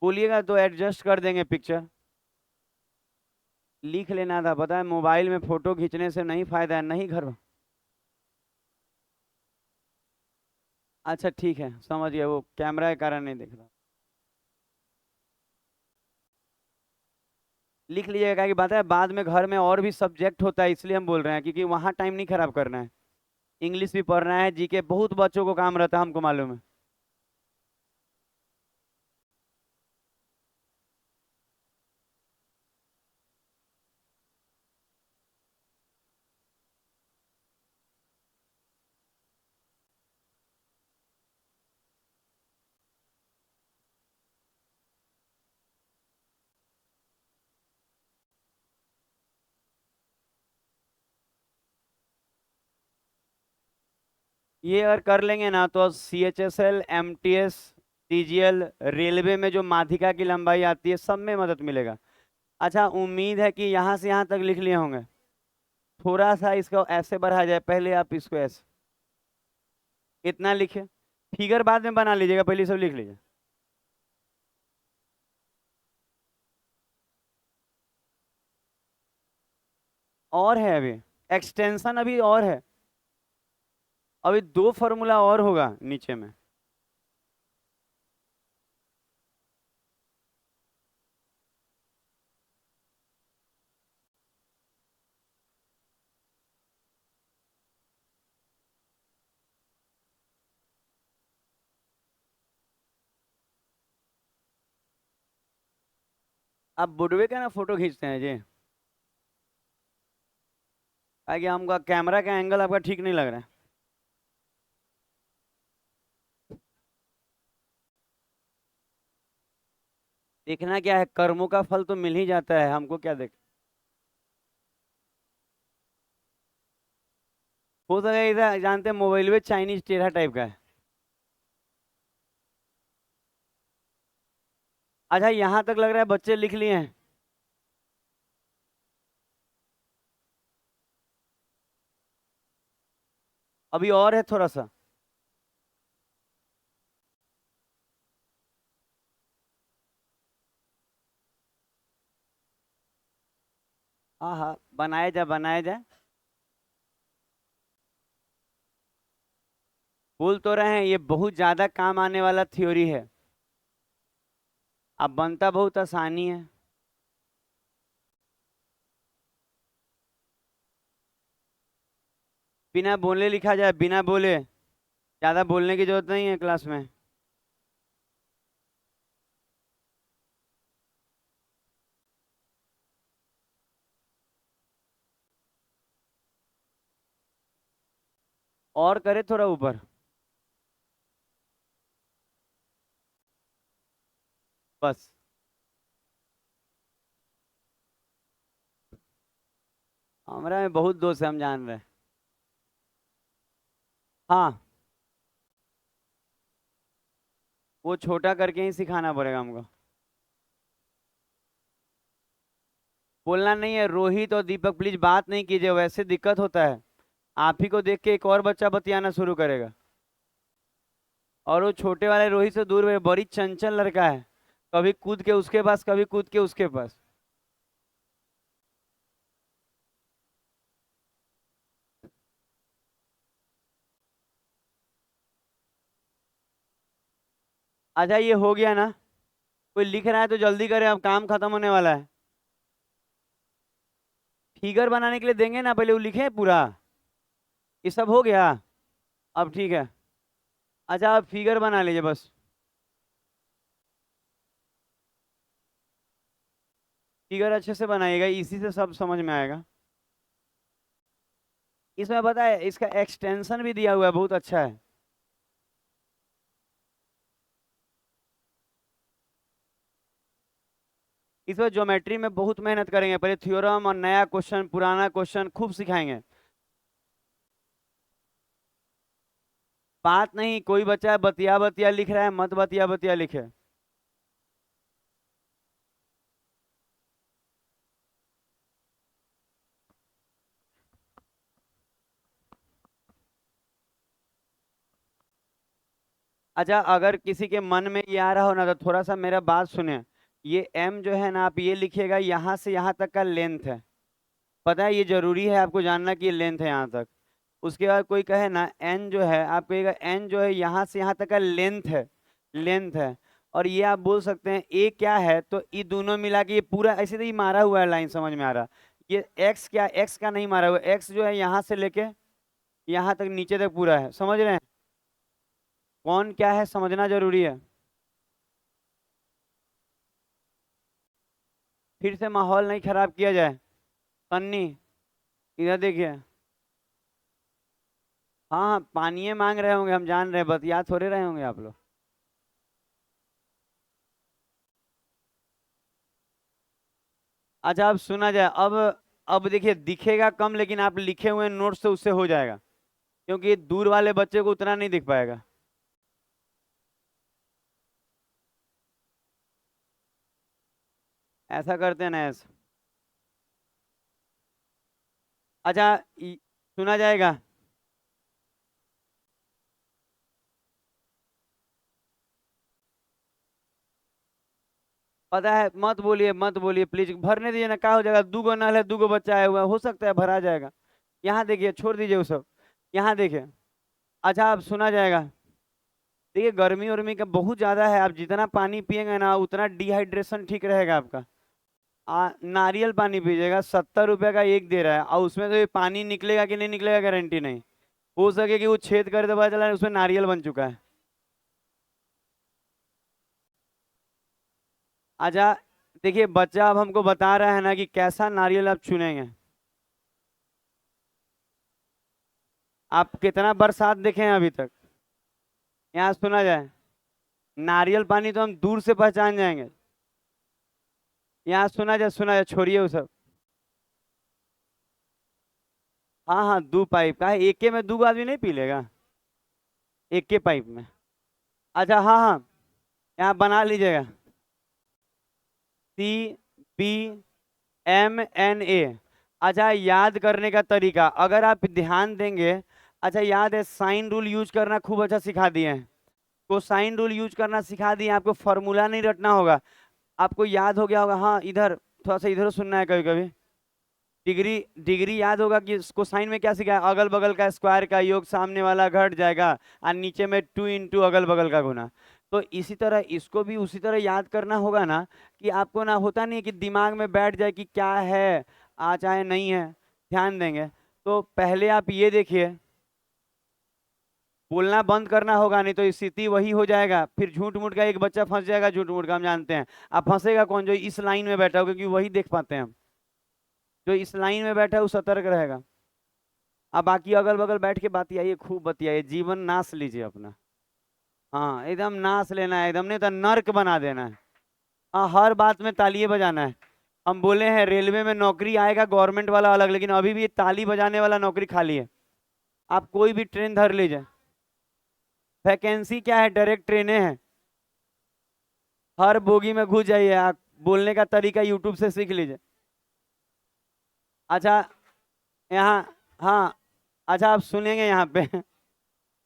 [SPEAKER 1] बोलिएगा तो एडजस्ट कर देंगे पिक्चर। लिख लेना था, पता है मोबाइल में फोटो खींचने से नहीं फायदा है, नहीं घर। अच्छा ठीक है, समझ गया, वो कैमरा के कारण नहीं दिख रहा। लिख लीजिएगा कि बात है, बाद में घर में और भी सब्जेक्ट होता है, इसलिए हम बोल रहे हैं, क्योंकि वहाँ टाइम नहीं खराब करना है। इंग्लिश भी पढ़ना है, जीके बहुत बच्चों को काम रहता है, हमको मालूम है। ये अगर कर लेंगे ना तो CHSL, MTS, CGL, रेलवे में जो माध्यिका की लंबाई आती है सब में मदद मिलेगा। अच्छा, उम्मीद है कि यहाँ से यहाँ तक लिख लिए होंगे। थोड़ा सा इसको ऐसे बढ़ा जाए, पहले आप इसको ऐसे इतना लिखे, फिगर बाद में बना लीजिएगा, पहले सब लिख लीजिए। और है अभी एक्सटेंशन, अभी और है, अभी 2 फॉर्मूला और होगा नीचे में। आप बुडवे का ना फोटो खींचते हैं जी? आगे हमका कैमरा का एंगल आपका ठीक नहीं लग रहा है। देखना क्या है, कर्मों का फल तो मिल ही जाता है, हमको क्या देख। हो सके इधर जानते हैं मोबाइल में चाइनीज टेढ़ा टाइप का है। अच्छा, यहाँ तक लग रहा है बच्चे लिख लिए हैं। अभी और है थोड़ा सा। हाँ हाँ, बनाया जाए बनाया जाए। बोल तो रहे हैं ये बहुत ज्यादा काम आने वाला थ्योरी है। अब बनता बहुत आसानी है। बिना बोले लिखा जाए, बिना बोले, ज्यादा बोलने की जरूरत नहीं है क्लास में। और करे थोड़ा ऊपर। बस। हमारा में बहुत दोस्त है, हम जान रहे हैं। हाँ, वो छोटा करके ही सिखाना पड़ेगा हमको। बोलना नहीं है, रोहित और दीपक प्लीज बात नहीं कीजिए, वैसे दिक्कत होता है। आप ही को देख के एक और बच्चा बतियाना शुरू करेगा। और वो छोटे वाले रोहित से दूर रहे, बड़ी चंचल लड़का है। कभी कूद के उसके पास, कभी कूद के उसके पास। अच्छा, ये हो गया ना? कोई लिख रहा है तो जल्दी करें, अब काम खत्म होने वाला है। फिगर बनाने के लिए देंगे ना, पहले वो लिखे पूरा। ये सब हो गया। अब ठीक है। अच्छा, आप फिगर बना लीजिए बस। फिगर अच्छे से बनाइएगा, इसी से सब समझ में आएगा। इसमें पता है इसका एक्सटेंशन भी दिया हुआ है, बहुत अच्छा है। इसमें ज्योमेट्री में बहुत मेहनत करेंगे, पहले थ्योरम और नया क्वेश्चन पुराना क्वेश्चन खूब सिखाएंगे। बात नहीं, कोई बच्चा बतिया बतिया लिख रहा है, मत बतिया बतिया लिखे। अच्छा, अगर किसी के मन में ये आ रहा हो ना, तो थोड़ा सा मेरा बात सुने। ये एम जो है ना, आप ये लिखिएगा, यहाँ से यहाँ तक का लेंथ है। पता है, ये जरूरी है आपको जानना कि ये लेंथ है यहाँ तक। उसके बाद कोई कहे ना एन जो है, आप कहिएगा एन जो है यहाँ से यहाँ तक का लेंथ है। लेंथ है। और ये आप बोल सकते हैं ए क्या है, तो ये दोनों मिला के ये पूरा ऐसे तो ये मारा हुआ है, लाइन समझ में आ रहा। ये एक्स क्या, एक्स का नहीं मारा हुआ, एक्स जो है यहाँ से लेके यहाँ तक नीचे तक पूरा है, समझ रहे हैं? कौन क्या है समझना जरूरी है। फिर से माहौल नहीं खराब किया जाए। सन्नी, इधर देखिए। हाँ हाँ, पानी मांग रहे होंगे, हम जान रहे हैं, बतिया थोड़े रहे होंगे आप लोग। अच्छा, अब सुना जाए अब। अब देखिए, दिखेगा कम, लेकिन आप लिखे हुए नोट से उससे हो जाएगा। क्योंकि दूर वाले बच्चे को उतना नहीं दिख पाएगा। ऐसा करते हैं ना, ऐसा। अच्छा, सुना जाएगा? पता है, मत बोलिए मत बोलिए प्लीज, भरने दीजिए ना, क्या हो जाएगा, 2 गो नल है, 2 गो बच्चा आया हुआ है, हो सकता है भरा जाएगा। यहाँ देखिए, छोड़ दीजिए वो सब। यहाँ देखिए। अच्छा, अब सुना जाएगा। देखिए, गर्मी उर्मी का बहुत ज्यादा है, आप जितना पानी पिएंगे ना उतना डिहाइड्रेशन ठीक रहेगा आपका। नारियल पानी पीजिएगा, 70 रुपए का एक दे रहा है, और उसमें तो ये पानी निकलेगा कि नहीं निकलेगा गारंटी नहीं। हो सके कि वो छेद कर दे, पता चला उसमें नारियल बन चुका है। अच्छा, देखिए बच्चा अब हमको बता रहा है ना कि कैसा नारियल आप चुनेंगे। आप कितना बरसात देखे हैं अभी तक? यहाँ सुना जाए। नारियल पानी तो हम दूर से पहचान जाएंगे। यहाँ सुना जाए, छोड़िए वो सब। हाँ हाँ, 2 पाइप का है, एक के में 2 आदमी नहीं पी लेगा, एक के पाइप में। अच्छा, हाँ हाँ, यहाँ बना लीजिएगा। CBMNA। अच्छा, याद करने का तरीका अगर आप ध्यान देंगे। अच्छा, याद है, साइन रूल यूज करना खूब अच्छा सिखा दिए हैं। को साइन रूल यूज करना सिखा दिए, आपको फॉर्मूला नहीं रटना होगा। आपको याद हो गया होगा, हाँ इधर थोड़ा सा इधर सुनना है कभी कभी। डिग्री डिग्री याद होगा कि इसको साइन में क्या सिखाया, अगल बगल का स्क्वायर का योग सामने वाला घट जाएगा, और नीचे में 2 इंटू अगल बगल का गुना। तो इसी तरह इसको भी उसी तरह याद करना होगा ना, कि आपको ना होता नहीं कि दिमाग में बैठ जाए कि क्या है, आ चाहे नहीं है। ध्यान देंगे। तो पहले आप ये देखिए, बोलना बंद करना होगा, नहीं तो स्थिति वही हो जाएगा, फिर झूठ मूठ का एक बच्चा फंस जाएगा, झूठ मूठ का हम जानते हैं। अब फंसेगा कौन? जो इस लाइन में बैठा होगा, क्योंकि वही देख पाते हैं हम। जो इस लाइन में बैठा है वो सतर्क रहेगा। अब बाकी अगल बगल बैठ के बतियाइए, खूब बतियाइए, जीवन नाश लीजिए अपना। हाँ, एकदम नाश लेना है, एकदम नहीं तो नर्क बना देना है। हाँ, हर बात में तालियां बजाना है। हम बोले हैं रेलवे में नौकरी आएगा गवर्नमेंट वाला अलग, लेकिन अभी भी ये ताली बजाने वाला नौकरी खाली है। आप कोई भी ट्रेन धर लीजिए, वैकेंसी क्या है, डायरेक्ट ट्रेनें हैं। हर बोगी में घुस जाइए आप, बोलने का तरीका यूट्यूब से सीख लीजिए। अच्छा, यहाँ, हाँ, अच्छा आप सुनेंगे यहाँ पे।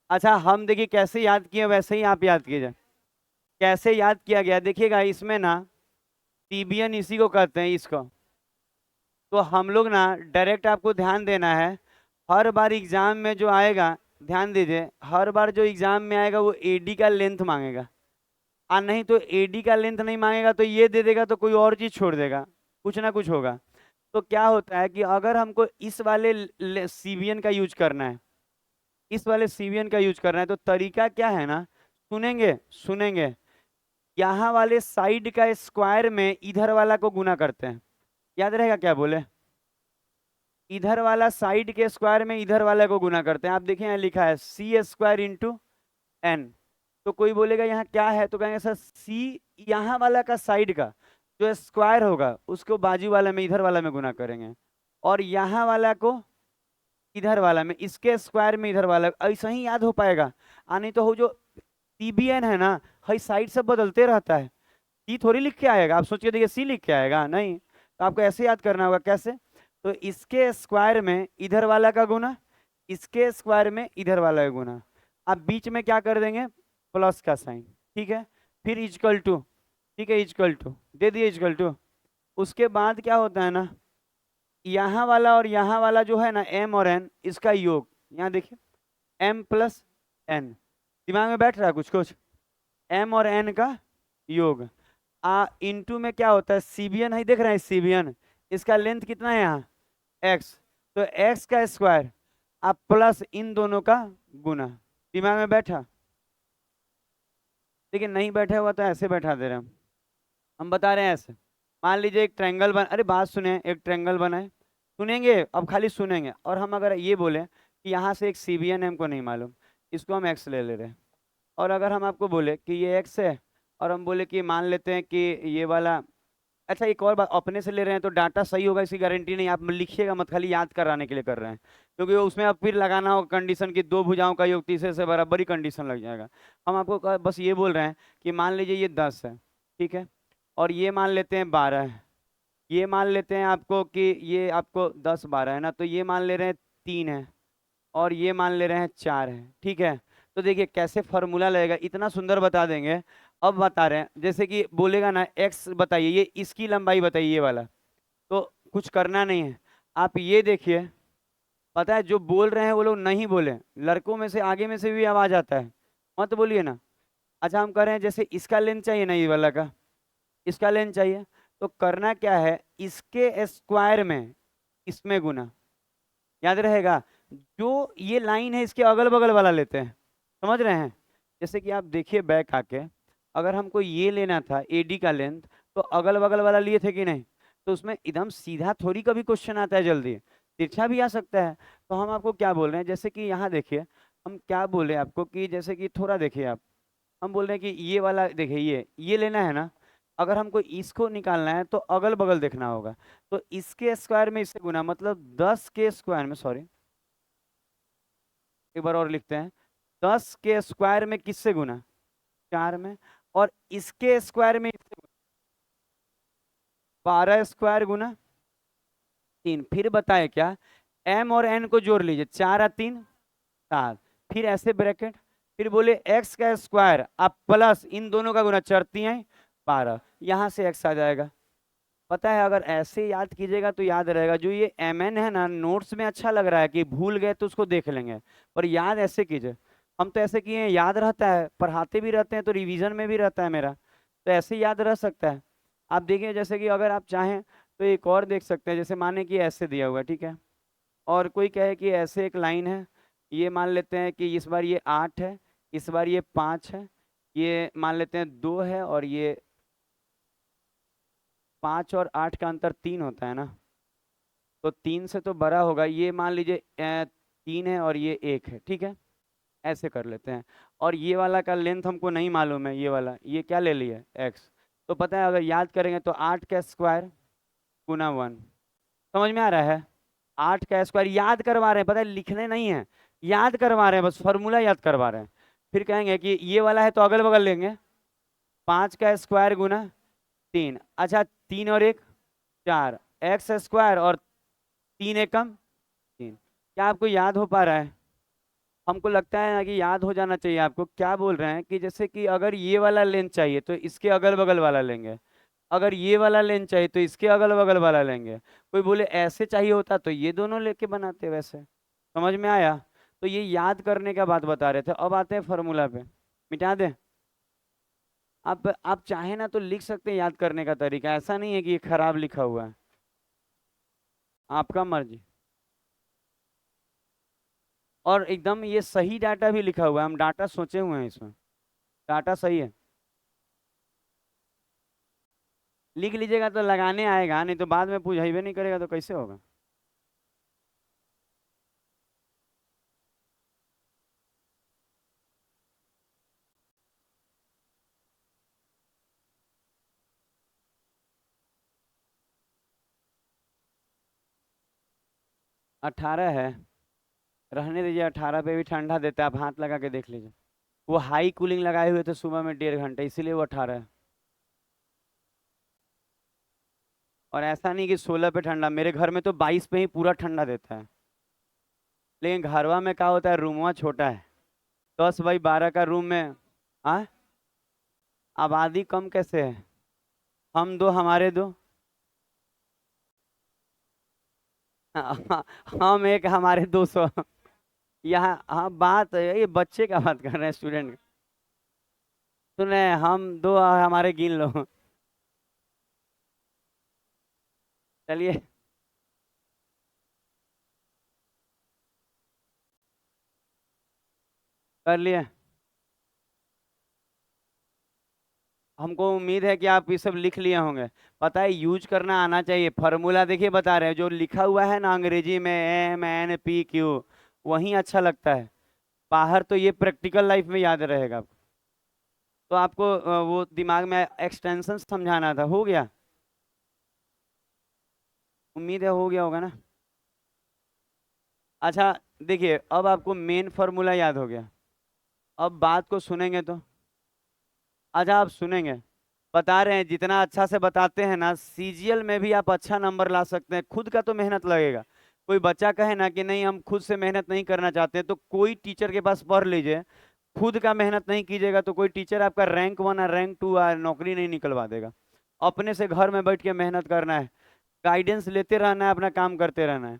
[SPEAKER 1] अच्छा, हम देखिए कैसे याद किए, वैसे ही आप याद कीजिए। कैसे याद किया गया देखिएगा, इसमें ना टीबीएन इसी को कहते हैं, इसको। तो हम लोग ना डायरेक्ट, आपको ध्यान देना है, हर बार एग्जाम में जो आएगा, ध्यान दीजिए, हर बार जो एग्जाम में आएगा वो एडी का लेंथ मांगेगा। और नहीं तो एडी का लेंथ नहीं मांगेगा तो ये दे देगा, तो कोई और चीज छोड़ देगा, कुछ ना कुछ होगा। तो क्या होता है कि अगर हमको इस वाले सीबीएन का यूज करना है, इस वाले सीबीएन का यूज करना है, तो तरीका क्या है ना, सुनेंगे सुनेंगे, यहाँ वाले साइड का स्क्वायर में इधर वाला को गुना करते हैं। याद रहेगा क्या बोले? इधर वाला साइड के स्क्वायर में इधर वाला को गुना करते हैं। आप देखें यहाँ लिखा है C² × N। तो कोई बोलेगा यहाँ क्या है, तो कहेंगे सर C यहाँ वाला का साइड का जो स्क्वायर होगा उसको बाजू वाला में, इधर वाला में गुना करेंगे, और यहाँ वाला को इधर वाला में, इसके स्क्वायर में इधर वाला, ऐसा ही याद हो पाएगा। नहीं तो हो जो सीबीएन है ना, हई साइड से बदलते रहता है। सी थोड़ी लिख के आएगा, आप सोचिए, देखिए सी लिख के आएगा नहीं, तो आपको ऐसे याद करना होगा। कैसे? तो इसके स्क्वायर में इधर वाला का गुना, इसके स्क्वायर में इधर वाला का गुना, आप बीच में क्या कर देंगे, प्लस का साइन। ठीक है, फिर इजकल टू, ठीक है, इजकल टू दे दिए, इजकल टू। उसके बाद क्या होता है ना, यहाँ वाला और यहाँ वाला जो है ना, एम और एन, इसका योग, यहाँ देखिए, M + N। दिमाग में बैठ रहा है कुछ कुछ? एम और एन का योग। इंटू में क्या होता है, सीबीएन है, देख रहे हैं सीबीएन, इसका लेंथ कितना है यहाँ, x। तो x का स्क्वायर आप प्लस इन दोनों का गुना। दिमाग में बैठा? लेकिन नहीं बैठा हुआ तो ऐसे बैठा दे रहे हैं हम बता रहे हैं ऐसे। मान लीजिए एक ट्रायंगल बन, अरे बात सुने, एक ट्रायंगल बना है, सुनेंगे, अब खाली सुनेंगे, और हम अगर ये बोले कि यहाँ से एक सीबीएन हमको नहीं मालूम, इसको हम x ले ले रहे हैं, और अगर हम आपको बोले कि ये x है, और हम बोले कि मान लेते हैं कि ये वाला, अच्छा एक और बात, अपने से ले रहे हैं तो डाटा सही होगा इसकी गारंटी नहीं, आप लिखिएगा मत, खाली याद कराने के लिए कर रहे हैं। क्योंकि उसमें अब फिर लगाना होगा कंडीशन की दो भुजाओं का योग तीसरे से बराबरी कंडीशन लग जाएगा। हम आपको बस ये बोल रहे हैं कि मान लीजिए ये 10 है, ठीक है, और ये मान लेते हैं 12 है, ये मान लेते हैं आपको कि ये आपको 10 12 है ना, तो ये मान ले रहे हैं 3 है, और ये मान ले रहे हैं 4 है, ठीक है। तो देखिए कैसे फॉर्मूला लगेगा, इतना सुंदर बता देंगे। अब बता रहे हैं जैसे कि बोलेगा ना एक्स बताइए, ये इसकी लंबाई बताइए ये वाला, तो कुछ करना नहीं है। आप ये देखिए, पता है जो बोल रहे हैं वो लोग नहीं बोले, लड़कों में से आगे में से भी आवाज आता है, मत बोलिए ना। अच्छा हम कह रहे हैं जैसे इसका लेंथ चाहिए ना, ये वाला का इसका लेंथ चाहिए, तो करना क्या है, इसके स्क्वायर में इसमें गुना, याद रहेगा। जो ये लाइन है इसके अगल बगल वाला लेते हैं, समझ रहे हैं। जैसे कि आप देखिए बैक आके, अगर हमको ये लेना था एडी का लेंथ, तो अगल बगल वाला लिए थे कि नहीं, तो उसमें एकदम सीधा थोड़ी कभी क्वेश्चन आता है, जल्दी तिरछा भी आ सकता है। तो हम आपको क्या बोल रहे हैं, जैसे कि यहाँ देखिए, हम क्या बोले आपको कि जैसे कि थोड़ा देखिए आप, हम बोल रहे हैं कि ये वाला देखिए, ये लेना है ना, अगर हमको इसको निकालना है तो अगल बगल देखना होगा। तो इसके स्क्वायर में इससे गुना, मतलब 10 के स्क्वायर में, सॉरी एक बार और लिखते हैं, 10 के स्क्वायर में किससे गुना, 4 में, और इसके स्क्वायर में इससे गुना, 12 स्क्वायर गुना 3। फिर बताए क्या, m और n को जोड़ लीजिए, 4 और 3 7, फिर ऐसे ब्रैकेट, फिर बोले x का स्क्वायर आप प्लस इन दोनों का गुना, 4 3 12, यहां से x आ जाएगा। पता है अगर ऐसे याद कीजिएगा तो याद रहेगा। जो ये mn है ना, नोट्स में अच्छा लग रहा है कि भूल गए तो उसको देख लेंगे, पर याद ऐसे कीजिए। हम तो ऐसे किए हैं, याद रहता है, पढ़ाते भी रहते हैं तो रिवीजन में भी रहता है मेरा, तो ऐसे याद रह सकता है। आप देखिए जैसे कि अगर आप चाहें तो एक और देख सकते हैं, जैसे माने कि ऐसे दिया हुआ है, ठीक है, और कोई कहे कि ऐसे एक लाइन है, ये मान लेते हैं कि इस बार ये 8 है, इस बार ये 5 है, ये मान लेते हैं 2 है, और ये 5 और 8 का अंतर 3 होता है ना, तो 3 से तो बड़ा होगा, ये मान लीजिए 3 है और ये 1 है, ठीक है, ऐसे कर लेते हैं। और ये वाला का लेंथ हमको नहीं मालूम है, ये वाला ये क्या ले लिया एक्स, तो पता है अगर याद करेंगे तो 8 का स्क्वायर गुना 1, समझ में आ रहा है। 8 का स्क्वायर याद करवा रहे हैं, पता है लिखने नहीं है, याद करवा रहे हैं, बस फॉर्मूला याद करवा रहे हैं। फिर कहेंगे कि ये वाला है तो अगल बगल लेंगे, 5 का स्क्वायर गुना 3, अच्छा 3 और 1 4, एक्स स्क्वायर, और 3 एकम 3। क्या आपको याद हो पा रहा है, हमको लगता है ना कि याद हो जाना चाहिए आपको। क्या बोल रहे हैं कि जैसे कि अगर ये वाला लेंथ चाहिए तो इसके अगल बगल वाला लेंगे, अगर ये वाला लेंथ चाहिए तो इसके अगल बगल वाला लेंगे। कोई बोले ऐसे चाहिए होता तो ये दोनों लेके बनाते, वैसे समझ में आया। तो ये याद करने का बात बता रहे थे। अब आते हैं फॉर्मूला पे, मिटा दें। आप चाहे ना तो लिख सकते हैं, याद करने का तरीका ऐसा नहीं है कि ये खराब लिखा हुआ है, आपका मर्जी। और एकदम ये सही डाटा भी लिखा हुआ है, हम डाटा सोचे हुए हैं इसमें, डाटा सही है। लिख लीजिएगा तो लगाने आएगा, नहीं तो बाद में पूछेबे नहीं करेगा तो कैसे होगा। अट्ठारह है, रहने दीजिए, 18 पे भी ठंडा देता है, आप हाथ लगा के देख लीजिए। वो हाई कूलिंग लगाए हुए थे सुबह में 1.5 घंटे, इसीलिए वो 18 है। और ऐसा नहीं कि 16 पे ठंडा, मेरे घर में तो 22 पे ही पूरा ठंडा देता है। लेकिन घरवा में क्या होता है, रूमवा छोटा है, 10 बाई 12 का रूम में। हाँ, आबादी कम कैसे है, हम दो हमारे दो। हम एक हमारे 200। यहाँ हाँ बात है, ये बच्चे का बात कर रहे हैं, स्टूडेंट। सुने, हम दो हमारे गिन लो। चलिए, कर लिए। हमको उम्मीद है कि आप ये सब लिख लिए होंगे। पता है यूज करना आना चाहिए। फार्मूला देखिए बता रहे हैं, जो लिखा हुआ है ना अंग्रेजी में M N P Q, वही अच्छा लगता है। बाहर तो ये प्रैक्टिकल लाइफ में याद रहेगा आपको। तो आपको वो दिमाग में एक्सटेंशन समझाना था, हो गया। उम्मीद है हो गया होगा ना। अच्छा देखिए, अब आपको मेन फॉर्मूला याद हो गया। अब बात को सुनेंगे तो, अच्छा आप सुनेंगे, बता रहे हैं जितना अच्छा से बताते हैं ना, सीजीएल में भी आप अच्छा नंबर ला सकते हैं। खुद का तो मेहनत लगेगा। कोई बच्चा कहे ना कि नहीं हम खुद से मेहनत नहीं करना चाहते, तो कोई टीचर के पास पढ़ लीजिए, खुद का मेहनत नहीं कीजिएगा तो कोई टीचर आपका रैंक 1 या रैंक 2 नौकरी नहीं निकलवा देगा। अपने से घर में बैठ के मेहनत करना है, गाइडेंस लेते रहना है, अपना काम करते रहना है।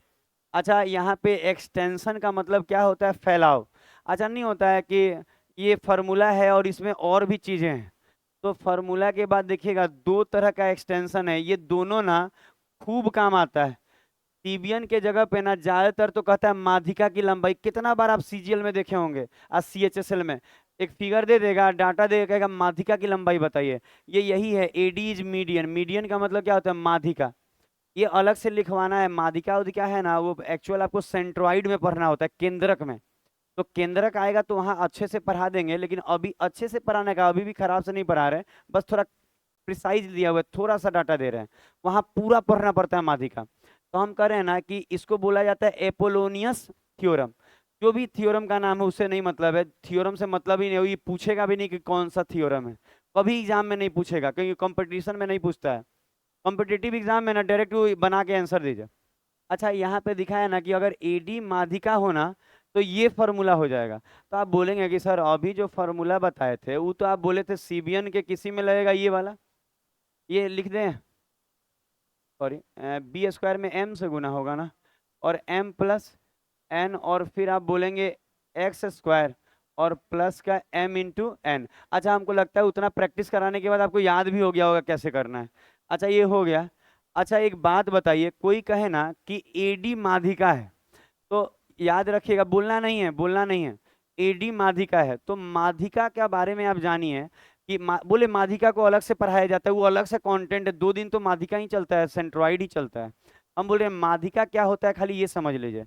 [SPEAKER 1] अच्छा यहाँ पे एक्सटेंशन का मतलब क्या होता है? फैलाव। अच्छा नहीं होता है कि ये फार्मूला है और इसमें और भी चीजें हैं, तो फार्मूला के बाद देखिएगा दो तरह का एक्सटेंशन है, ये दोनों ना खूब काम आता है। टीबियन के जगह पे ना ज्यादातर तो कहता है माध्यिका की लंबाई। कितना बार आप सीजीएल में देखे होंगे, आज सीएचएसएल में एक फिगर दे देगा, डाटा दे देगा, माध्यिका की लंबाई बताइए। ये यही है, एडी इज मीडियन। मीडियन का मतलब क्या होता है? माध्यिका। ये अलग से लिखवाना है। माध्यिका उदिका है ना, वो एक्चुअल आपको सेंट्रोइड में पढ़ना होता है, केंद्रक में। तो केंद्रक आएगा तो वहां अच्छे से पढ़ा देंगे, लेकिन अभी अच्छे से पढ़ाने का, अभी भी खराब से नहीं पढ़ा रहे, बस थोड़ा प्रिसाइज दिया हुआ है, थोड़ा सा डाटा दे रहे हैं, वहां पूरा पढ़ना पड़ता है माध्यिका। तो हम कह रहे हैं ना कि इसको बोला जाता है एपोलोनियस थ्योरम। जो भी थ्योरम का नाम है उससे नहीं मतलब है, थ्योरम से मतलब ही नहीं, ये पूछेगा भी नहीं कि कौन सा थ्योरम है, कभी एग्जाम में नहीं पूछेगा, क्योंकि कंपटीशन में नहीं पूछता है। कॉम्पिटिटिव एग्जाम में ना डायरेक्ट बना के आंसर दीजिए। अच्छा यहाँ पे दिखाया ना कि अगर एडी माध्यिका होना तो ये फॉर्मूला हो जाएगा। तो आप बोलेंगे कि सर अभी जो फॉर्मूला बताए थे वो तो आप बोले थे सीबीएन के किसी में लगेगा, ये वाला, ये लिख दें, सॉरी, बी स्क्वायर में एम से गुना होगा ना, और एम प्लस एन, और फिर आप बोलेंगे एक्स स्क्वायर और प्लस का एम इंटू एन। अच्छा हमको लगता है उतना प्रैक्टिस कराने के बाद आपको याद भी हो गया होगा कैसे करना है। अच्छा ये हो गया। अच्छा एक बात बताइए, कोई कहे ना कि एडी माध्यिका है, तो याद रखिएगा, बोलना नहीं है, बोलना नहीं है। एडी माध्यिका है तो माध्यिका के बारे में आप जानिए कि बोले माध्यिका को अलग से पढ़ाया जाता है, वो अलग से कंटेंट है, 2 दिन तो माध्यिका ही चलता है, सेंट्रॉइड ही चलता है। हम बोल रहे हैं माध्यिका क्या होता है, खाली ये समझ लीजिए।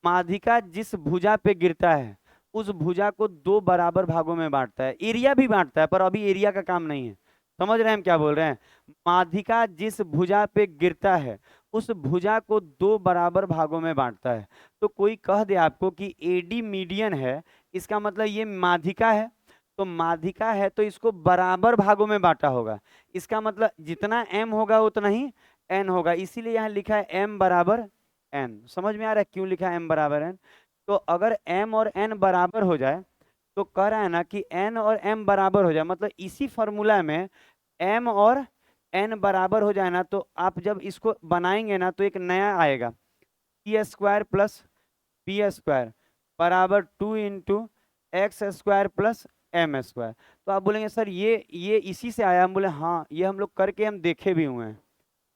[SPEAKER 1] माध्यिका जिस भुजा पे गिरता है उस भुजा को 2 बराबर भागों में बांटता है, एरिया भी बांटता है, पर अभी एरिया का काम नहीं है। समझ रहे हैं हम क्या बोल रहे हैं? माध्यिका जिस भुजा पे गिरता है उस भुजा को 2 बराबर भागों में बांटता है। तो कोई कह दे आपको कि एडी मीडियन है, इसका मतलब ये माध्यिका है, तो माध्यिका है तो इसको बराबर भागों में बांटा होगा, इसका मतलब जितना एम होगा उतना ही एन होगा, इसीलिए यहाँ लिखा है एम बराबर एन। समझ में आ रहा है क्यों लिखा है एम बराबर एन? तो अगर एम और एन बराबर हो जाए, तो कह रहा है ना कि एन और एम बराबर हो जाए, मतलब इसी फॉर्मूला में एम और एन बराबर हो जाए ना, तो आप जब इसको बनाएंगे ना तो एक नया आएगा, P square plus B square बराबर 2 into X square plus M square. तो आप बोलेंगे सर ये इसी से आया? हम बोले हाँ, ये हम लोग करके हम देखे भी हुए हैं।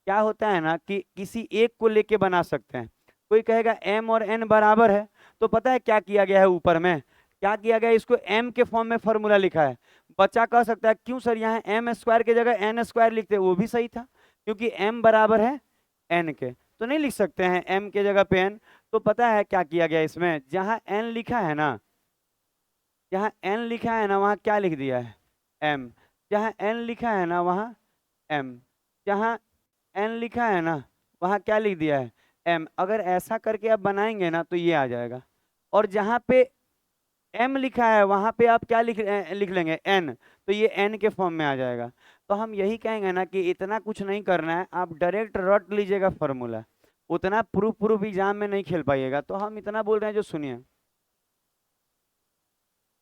[SPEAKER 1] क्या होता है ना कि किसी एक को लेके बना सकते हैं। कोई कहेगा एम और एन बराबर है, तो पता है क्या किया गया है? ऊपर में क्या किया गया है? इसको एम के फॉर्म में फॉर्मूला लिखा है। बच्चा कह सकता है क्यों सर यहाँ एम स्क्वायर की जगह एन स्क्वायर लिखते हैं? वो भी सही था, क्योंकि एम बराबर है एन के, तो नहीं लिख सकते हैं एम के जगह पे एन? तो पता है क्या किया गया इसमें? जहां एन लिखा है ना, जहां एन लिखा है ना वहां क्या लिख दिया है? एम। जहां एन लिखा है ना वहां एम, जहां एन लिखा है ना वहां क्या लिख दिया है? एम। अगर ऐसा करके आप बनाएंगे ना तो ये आ जाएगा, और जहां पे एम लिखा है वहां पे आप क्या लिख लेंगे? एन, तो ये एन के फॉर्म में आ जाएगा। तो हम यही कहेंगे ना कि इतना कुछ नहीं करना है, आप डायरेक्ट रट लीजिएगा फॉर्मूला, उतना प्रूफ प्रूफ एग्जाम में नहीं खेल पाइएगा। तो हम इतना बोल रहे हैं, जो सुनिए,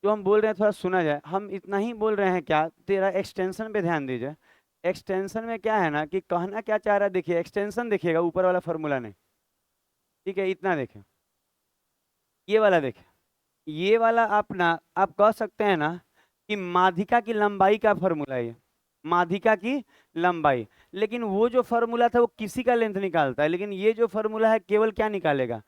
[SPEAKER 1] जो हम बोल रहे हैं थोड़ा सुना जाए। हम इतना ही बोल रहे हैं, क्या तेरा एक्सटेंशन पे ध्यान दीजिए। एक्सटेंशन में क्या है ना कि कहना क्या चाह रहा है, देखिए एक्सटेंशन देखिएगा, ऊपर वाला फॉर्मूला नहीं, ठीक है, इतना देखें, ये वाला देखें, ये वाला आप ना, आप कह सकते हैं ना कि माध्यिका की लंबाई का फॉर्मूला है ये, माध्यिका की लंबाई। लेकिन वो जो फॉर्मूला था वो किसी का लेंथ निकालता है, लेकिन ये जो फॉर्मूला है केवल क्या निकालेगा?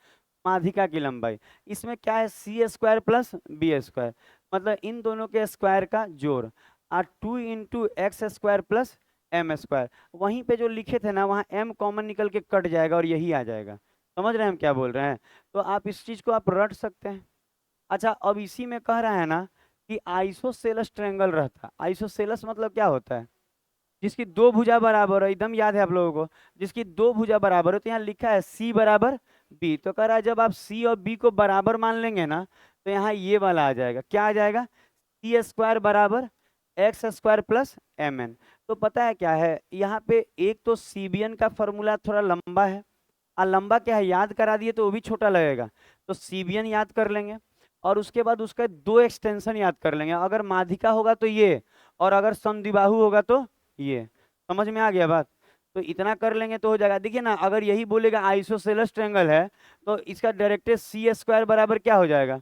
[SPEAKER 1] माध्यिका की लंबाई। इसमें क्या है? C square plus B square, मतलब इन दोनों के स्क्वायर का जोड़, और 2 into X square plus M square. वहीं पे जो लिखे थे ना वहाँ एम कॉमन निकल के कट जाएगा और यही आ जाएगा। समझ रहे हैं हम क्या बोल रहे हैं? तो आप इस चीज को आप रट सकते हैं। अच्छा अब इसी में कह रहा है ना कि आइसोसेलस ट्रायंगल रहता। आइसोसेलस मतलब क्या होता है? जिसकी 2 भुजा बराबर है, एकदम याद है आप लोगों को, जिसकी 2 भुजा बराबर है। तो यहाँ लिखा है सी बराबर बी। तो कह रहा है जब आप सी और बी को बराबर मान लेंगे ना, तो यहाँ ये वाला आ जाएगा। क्या आ जाएगा? सी स्क्वायर बराबर X square plus M N. तो पता है क्या है यहाँ पे, एक तो सीबीएन का फॉर्मूला थोड़ा लंबा है, और लंबा क्या है याद करा दिए तो वो भी छोटा लगेगा। तो सीबीएन याद कर लेंगे, और उसके बाद उसका दो एक्सटेंशन याद कर लेंगे। अगर माध्यिका होगा तो ये, और अगर समद्विबाहु होगा तो ये। समझ में आ गया बात? तो इतना कर लेंगे तो हो जाएगा। देखिए ना, अगर यही बोलेगा आइसोसेलेस ट्रायंगल है, तो इसका डायरेक्टेड सी स्क्वायर बराबर क्या हो जाएगा?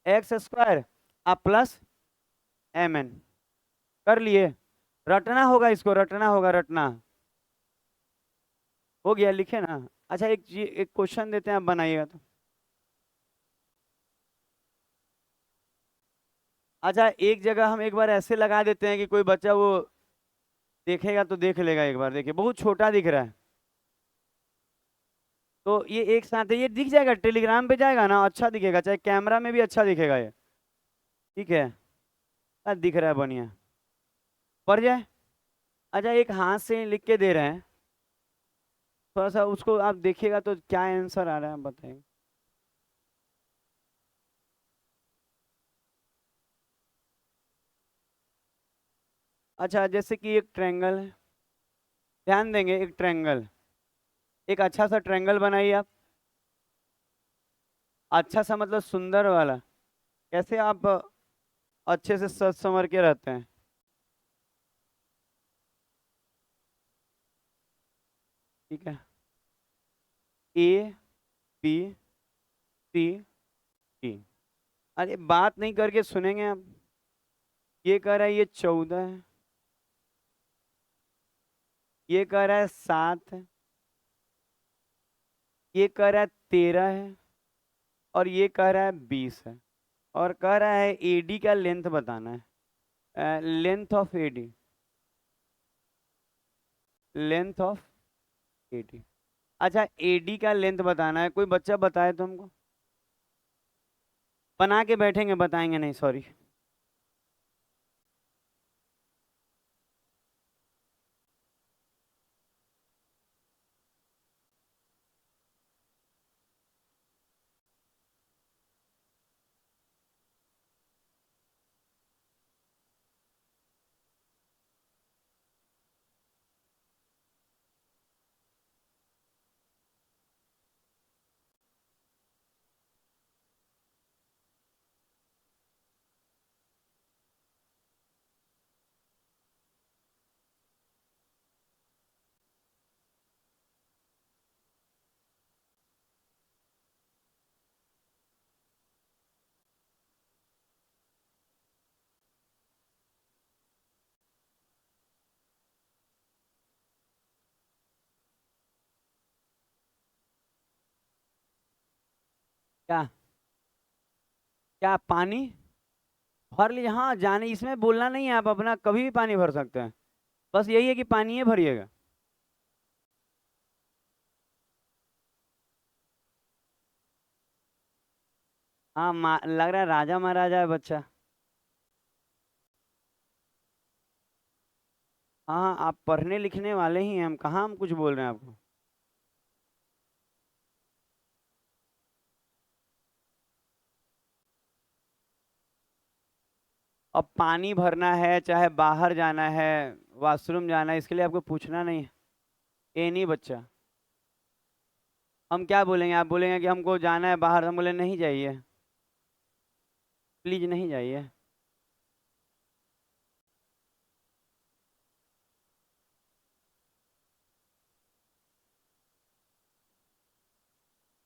[SPEAKER 1] X square plus M N. कर लिए? रटना होगा, इसको रटना होगा, रटना। हो गया, लिखे ना? अच्छा, एक क्वेश्चन देते हैं, आप बनाइएगा तो। अच्छा, एक जगह हम एक बार ऐसे लगा देते हैं कि कोई बच्चा वो देखेगा तो देख लेगा। एक बार देखिए, बहुत छोटा दिख रहा है। तो ये एक साथ है, ये दिख जाएगा, टेलीग्राम पे जाएगा ना, अच्छा दिखेगा, चाहे कैमरा में भी अच्छा दिखेगा ये। ठीक है। दिख रहा है, बढ़िया। पढ़ जाए। अच्छा, एक हाथ से लिख के दे रहे हैं, थोड़ा सा उसको आप देखिएगा तो क्या आंसर आ रहा है, बताइए। अच्छा, जैसे कि एक ट्रायंगल है, ध्यान देंगे, एक ट्रायंगल, एक अच्छा सा ट्रायंगल बनाइए आप। अच्छा सा मतलब सुंदर वाला। कैसे आप अच्छे से सच संवर के रहते हैं? ठीक है। ए, बी, सी, डी। अरे बात नहीं करके सुनेंगे आप? ये कह रहा है ये 14 है, ये कह रहा है 7 है, ये कह रहा है 13 है, और ये कह रहा है 20 है। और कह रहा है एडी का लेंथ बताना है, length of AD, length of AD. अच्छा, एडी का लेंथ बताना है, कोई बच्चा बताए तो हमको। बना के बैठेंगे, बताएंगे नहीं, सॉरी। क्या? क्या पानी भर लीजिए? हाँ, जाने इसमें बोलना नहीं है, आप अपना कभी भी पानी भर सकते हैं। बस यही है कि पानी ही भरिएगा। हाँ, लग रहा है राजा महाराजा है बच्चा। हाँ हाँ, आप पढ़ने लिखने वाले ही हैं, हम कहाँ हम कुछ बोल रहे हैं आपको। अब पानी भरना है, चाहे बाहर जाना है, वॉशरूम जाना है, इसके लिए आपको पूछना नहीं है। ये नहीं बच्चा। हम क्या बोलेंगे, आप बोलेंगे कि हमको जाना है बाहर, हम बोले नहीं जाइए, प्लीज नहीं जाइए।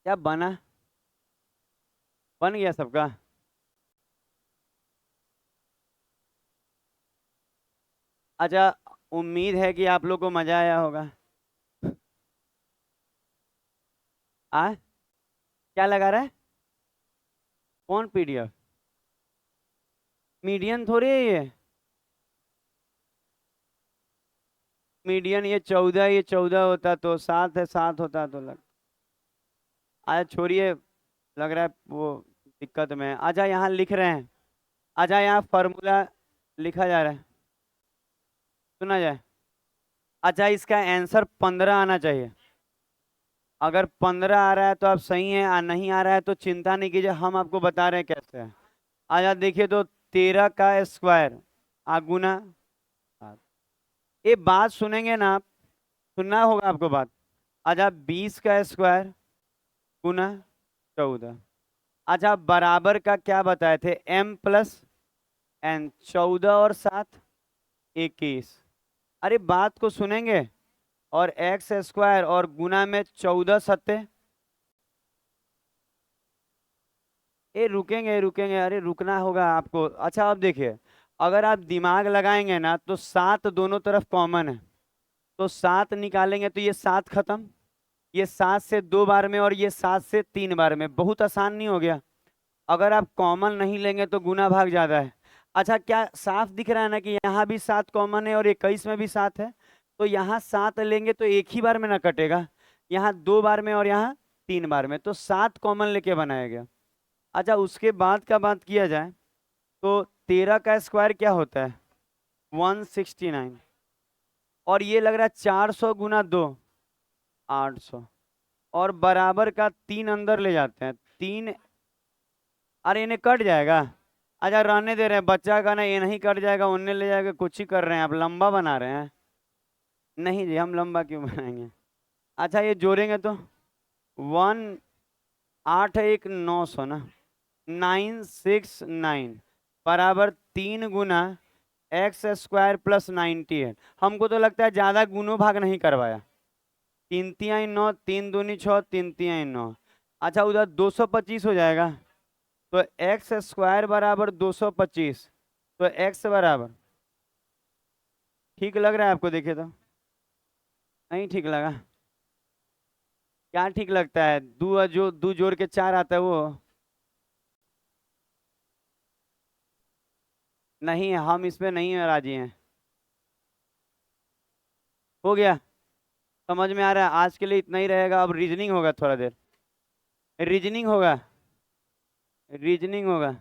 [SPEAKER 1] क्या बना? बन गया सबका? अच्छा, उम्मीद है कि आप लोग को मजा आया होगा। आ क्या लगा रहा है? कौन पीडीएफ? मीडियन थोड़ी है ये। मीडियन ये 14, ये 14 होता तो 7 है, 7 होता तो लग। आज छोड़िए, लग रहा है वो दिक्कत में है। अच्छा, यहाँ लिख रहे हैं। अच्छा, यहाँ फॉर्मूला लिखा जा रहा है, सुना जाए। अच्छा, इसका आंसर 15 आना चाहिए। अगर 15 आ रहा है तो आप सही हैं, नहीं आ रहा है तो चिंता नहीं कीजिए, हम आपको बता रहे हैं कैसे है। आज देखिए तो 13 का स्क्वायर गुना 7। ये बात सुनेंगे ना आप, सुनना होगा आपको बात। अच्छा 20 का स्क्वायर गुना 14। अच्छा बराबर का क्या बताए थे, m प्लस n, 14 और 7 21। अरे बात को सुनेंगे, और एक्स स्क्वायर और गुना में 14 सत्ते। ये रुकेंगे रुकेंगे, अरे रुकना होगा आपको। अच्छा अब देखिए, अगर आप दिमाग लगाएंगे ना तो 7 दोनों तरफ कॉमन है, तो 7 निकालेंगे तो ये 7 खत्म, ये 7 से 2 बार में और ये 7 से 3 बार में, बहुत आसान नहीं हो गया। अगर आप कॉमन नहीं लेंगे तो गुना भाग ज्यादा है। अच्छा क्या साफ दिख रहा है ना कि यहाँ भी 7 कॉमन है और 21 में भी 7 है, तो यहाँ 7 लेंगे तो एक ही बार में ना कटेगा, यहाँ 2 बार में और यहाँ 3 बार में, तो 7 कॉमन लेके बनाया गया। अच्छा उसके बाद का बात किया जाए तो 13 का स्क्वायर क्या होता है 169, और ये लग रहा है 400 गुना 2 800, और बराबर का 3 अंदर ले जाते हैं 3। अरे इन्हें कट जाएगा, अच्छा रहने दे रहे हैं, बच्चा का ना ये नहीं कट जाएगा, उन्हें ले जाएगा, कुछ ही कर रहे हैं आप, लंबा बना रहे हैं। नहीं जी हम लंबा क्यों बनाएंगे। अच्छा ये जोड़ेंगे तो 1 8 1 900 ना, 969 बराबर 3 गुना एक्स स्क्वायर प्लस 98। हमको तो लगता है ज्यादा गुणों भाग नहीं करवाया, 3 तिहाई 9, 3 दूनी 6, 3 तिहाई 9। अच्छा उधर 225 हो जाएगा, तो एक्स स्क्वायर बराबर 225, तो एक्स बराबर, ठीक लग रहा है आपको, देखिए तो नहीं ठीक लगा, क्या ठीक लगता है, दो जोड़ के 4 आता है वो। नहीं हम इसमें नहीं राजी हैं। हो गया, समझ में आ रहा है, आज के लिए इतना ही रहेगा, अब रीजनिंग होगा थोड़ा देर, रीजनिंग होगा, रीजनिंग होगा।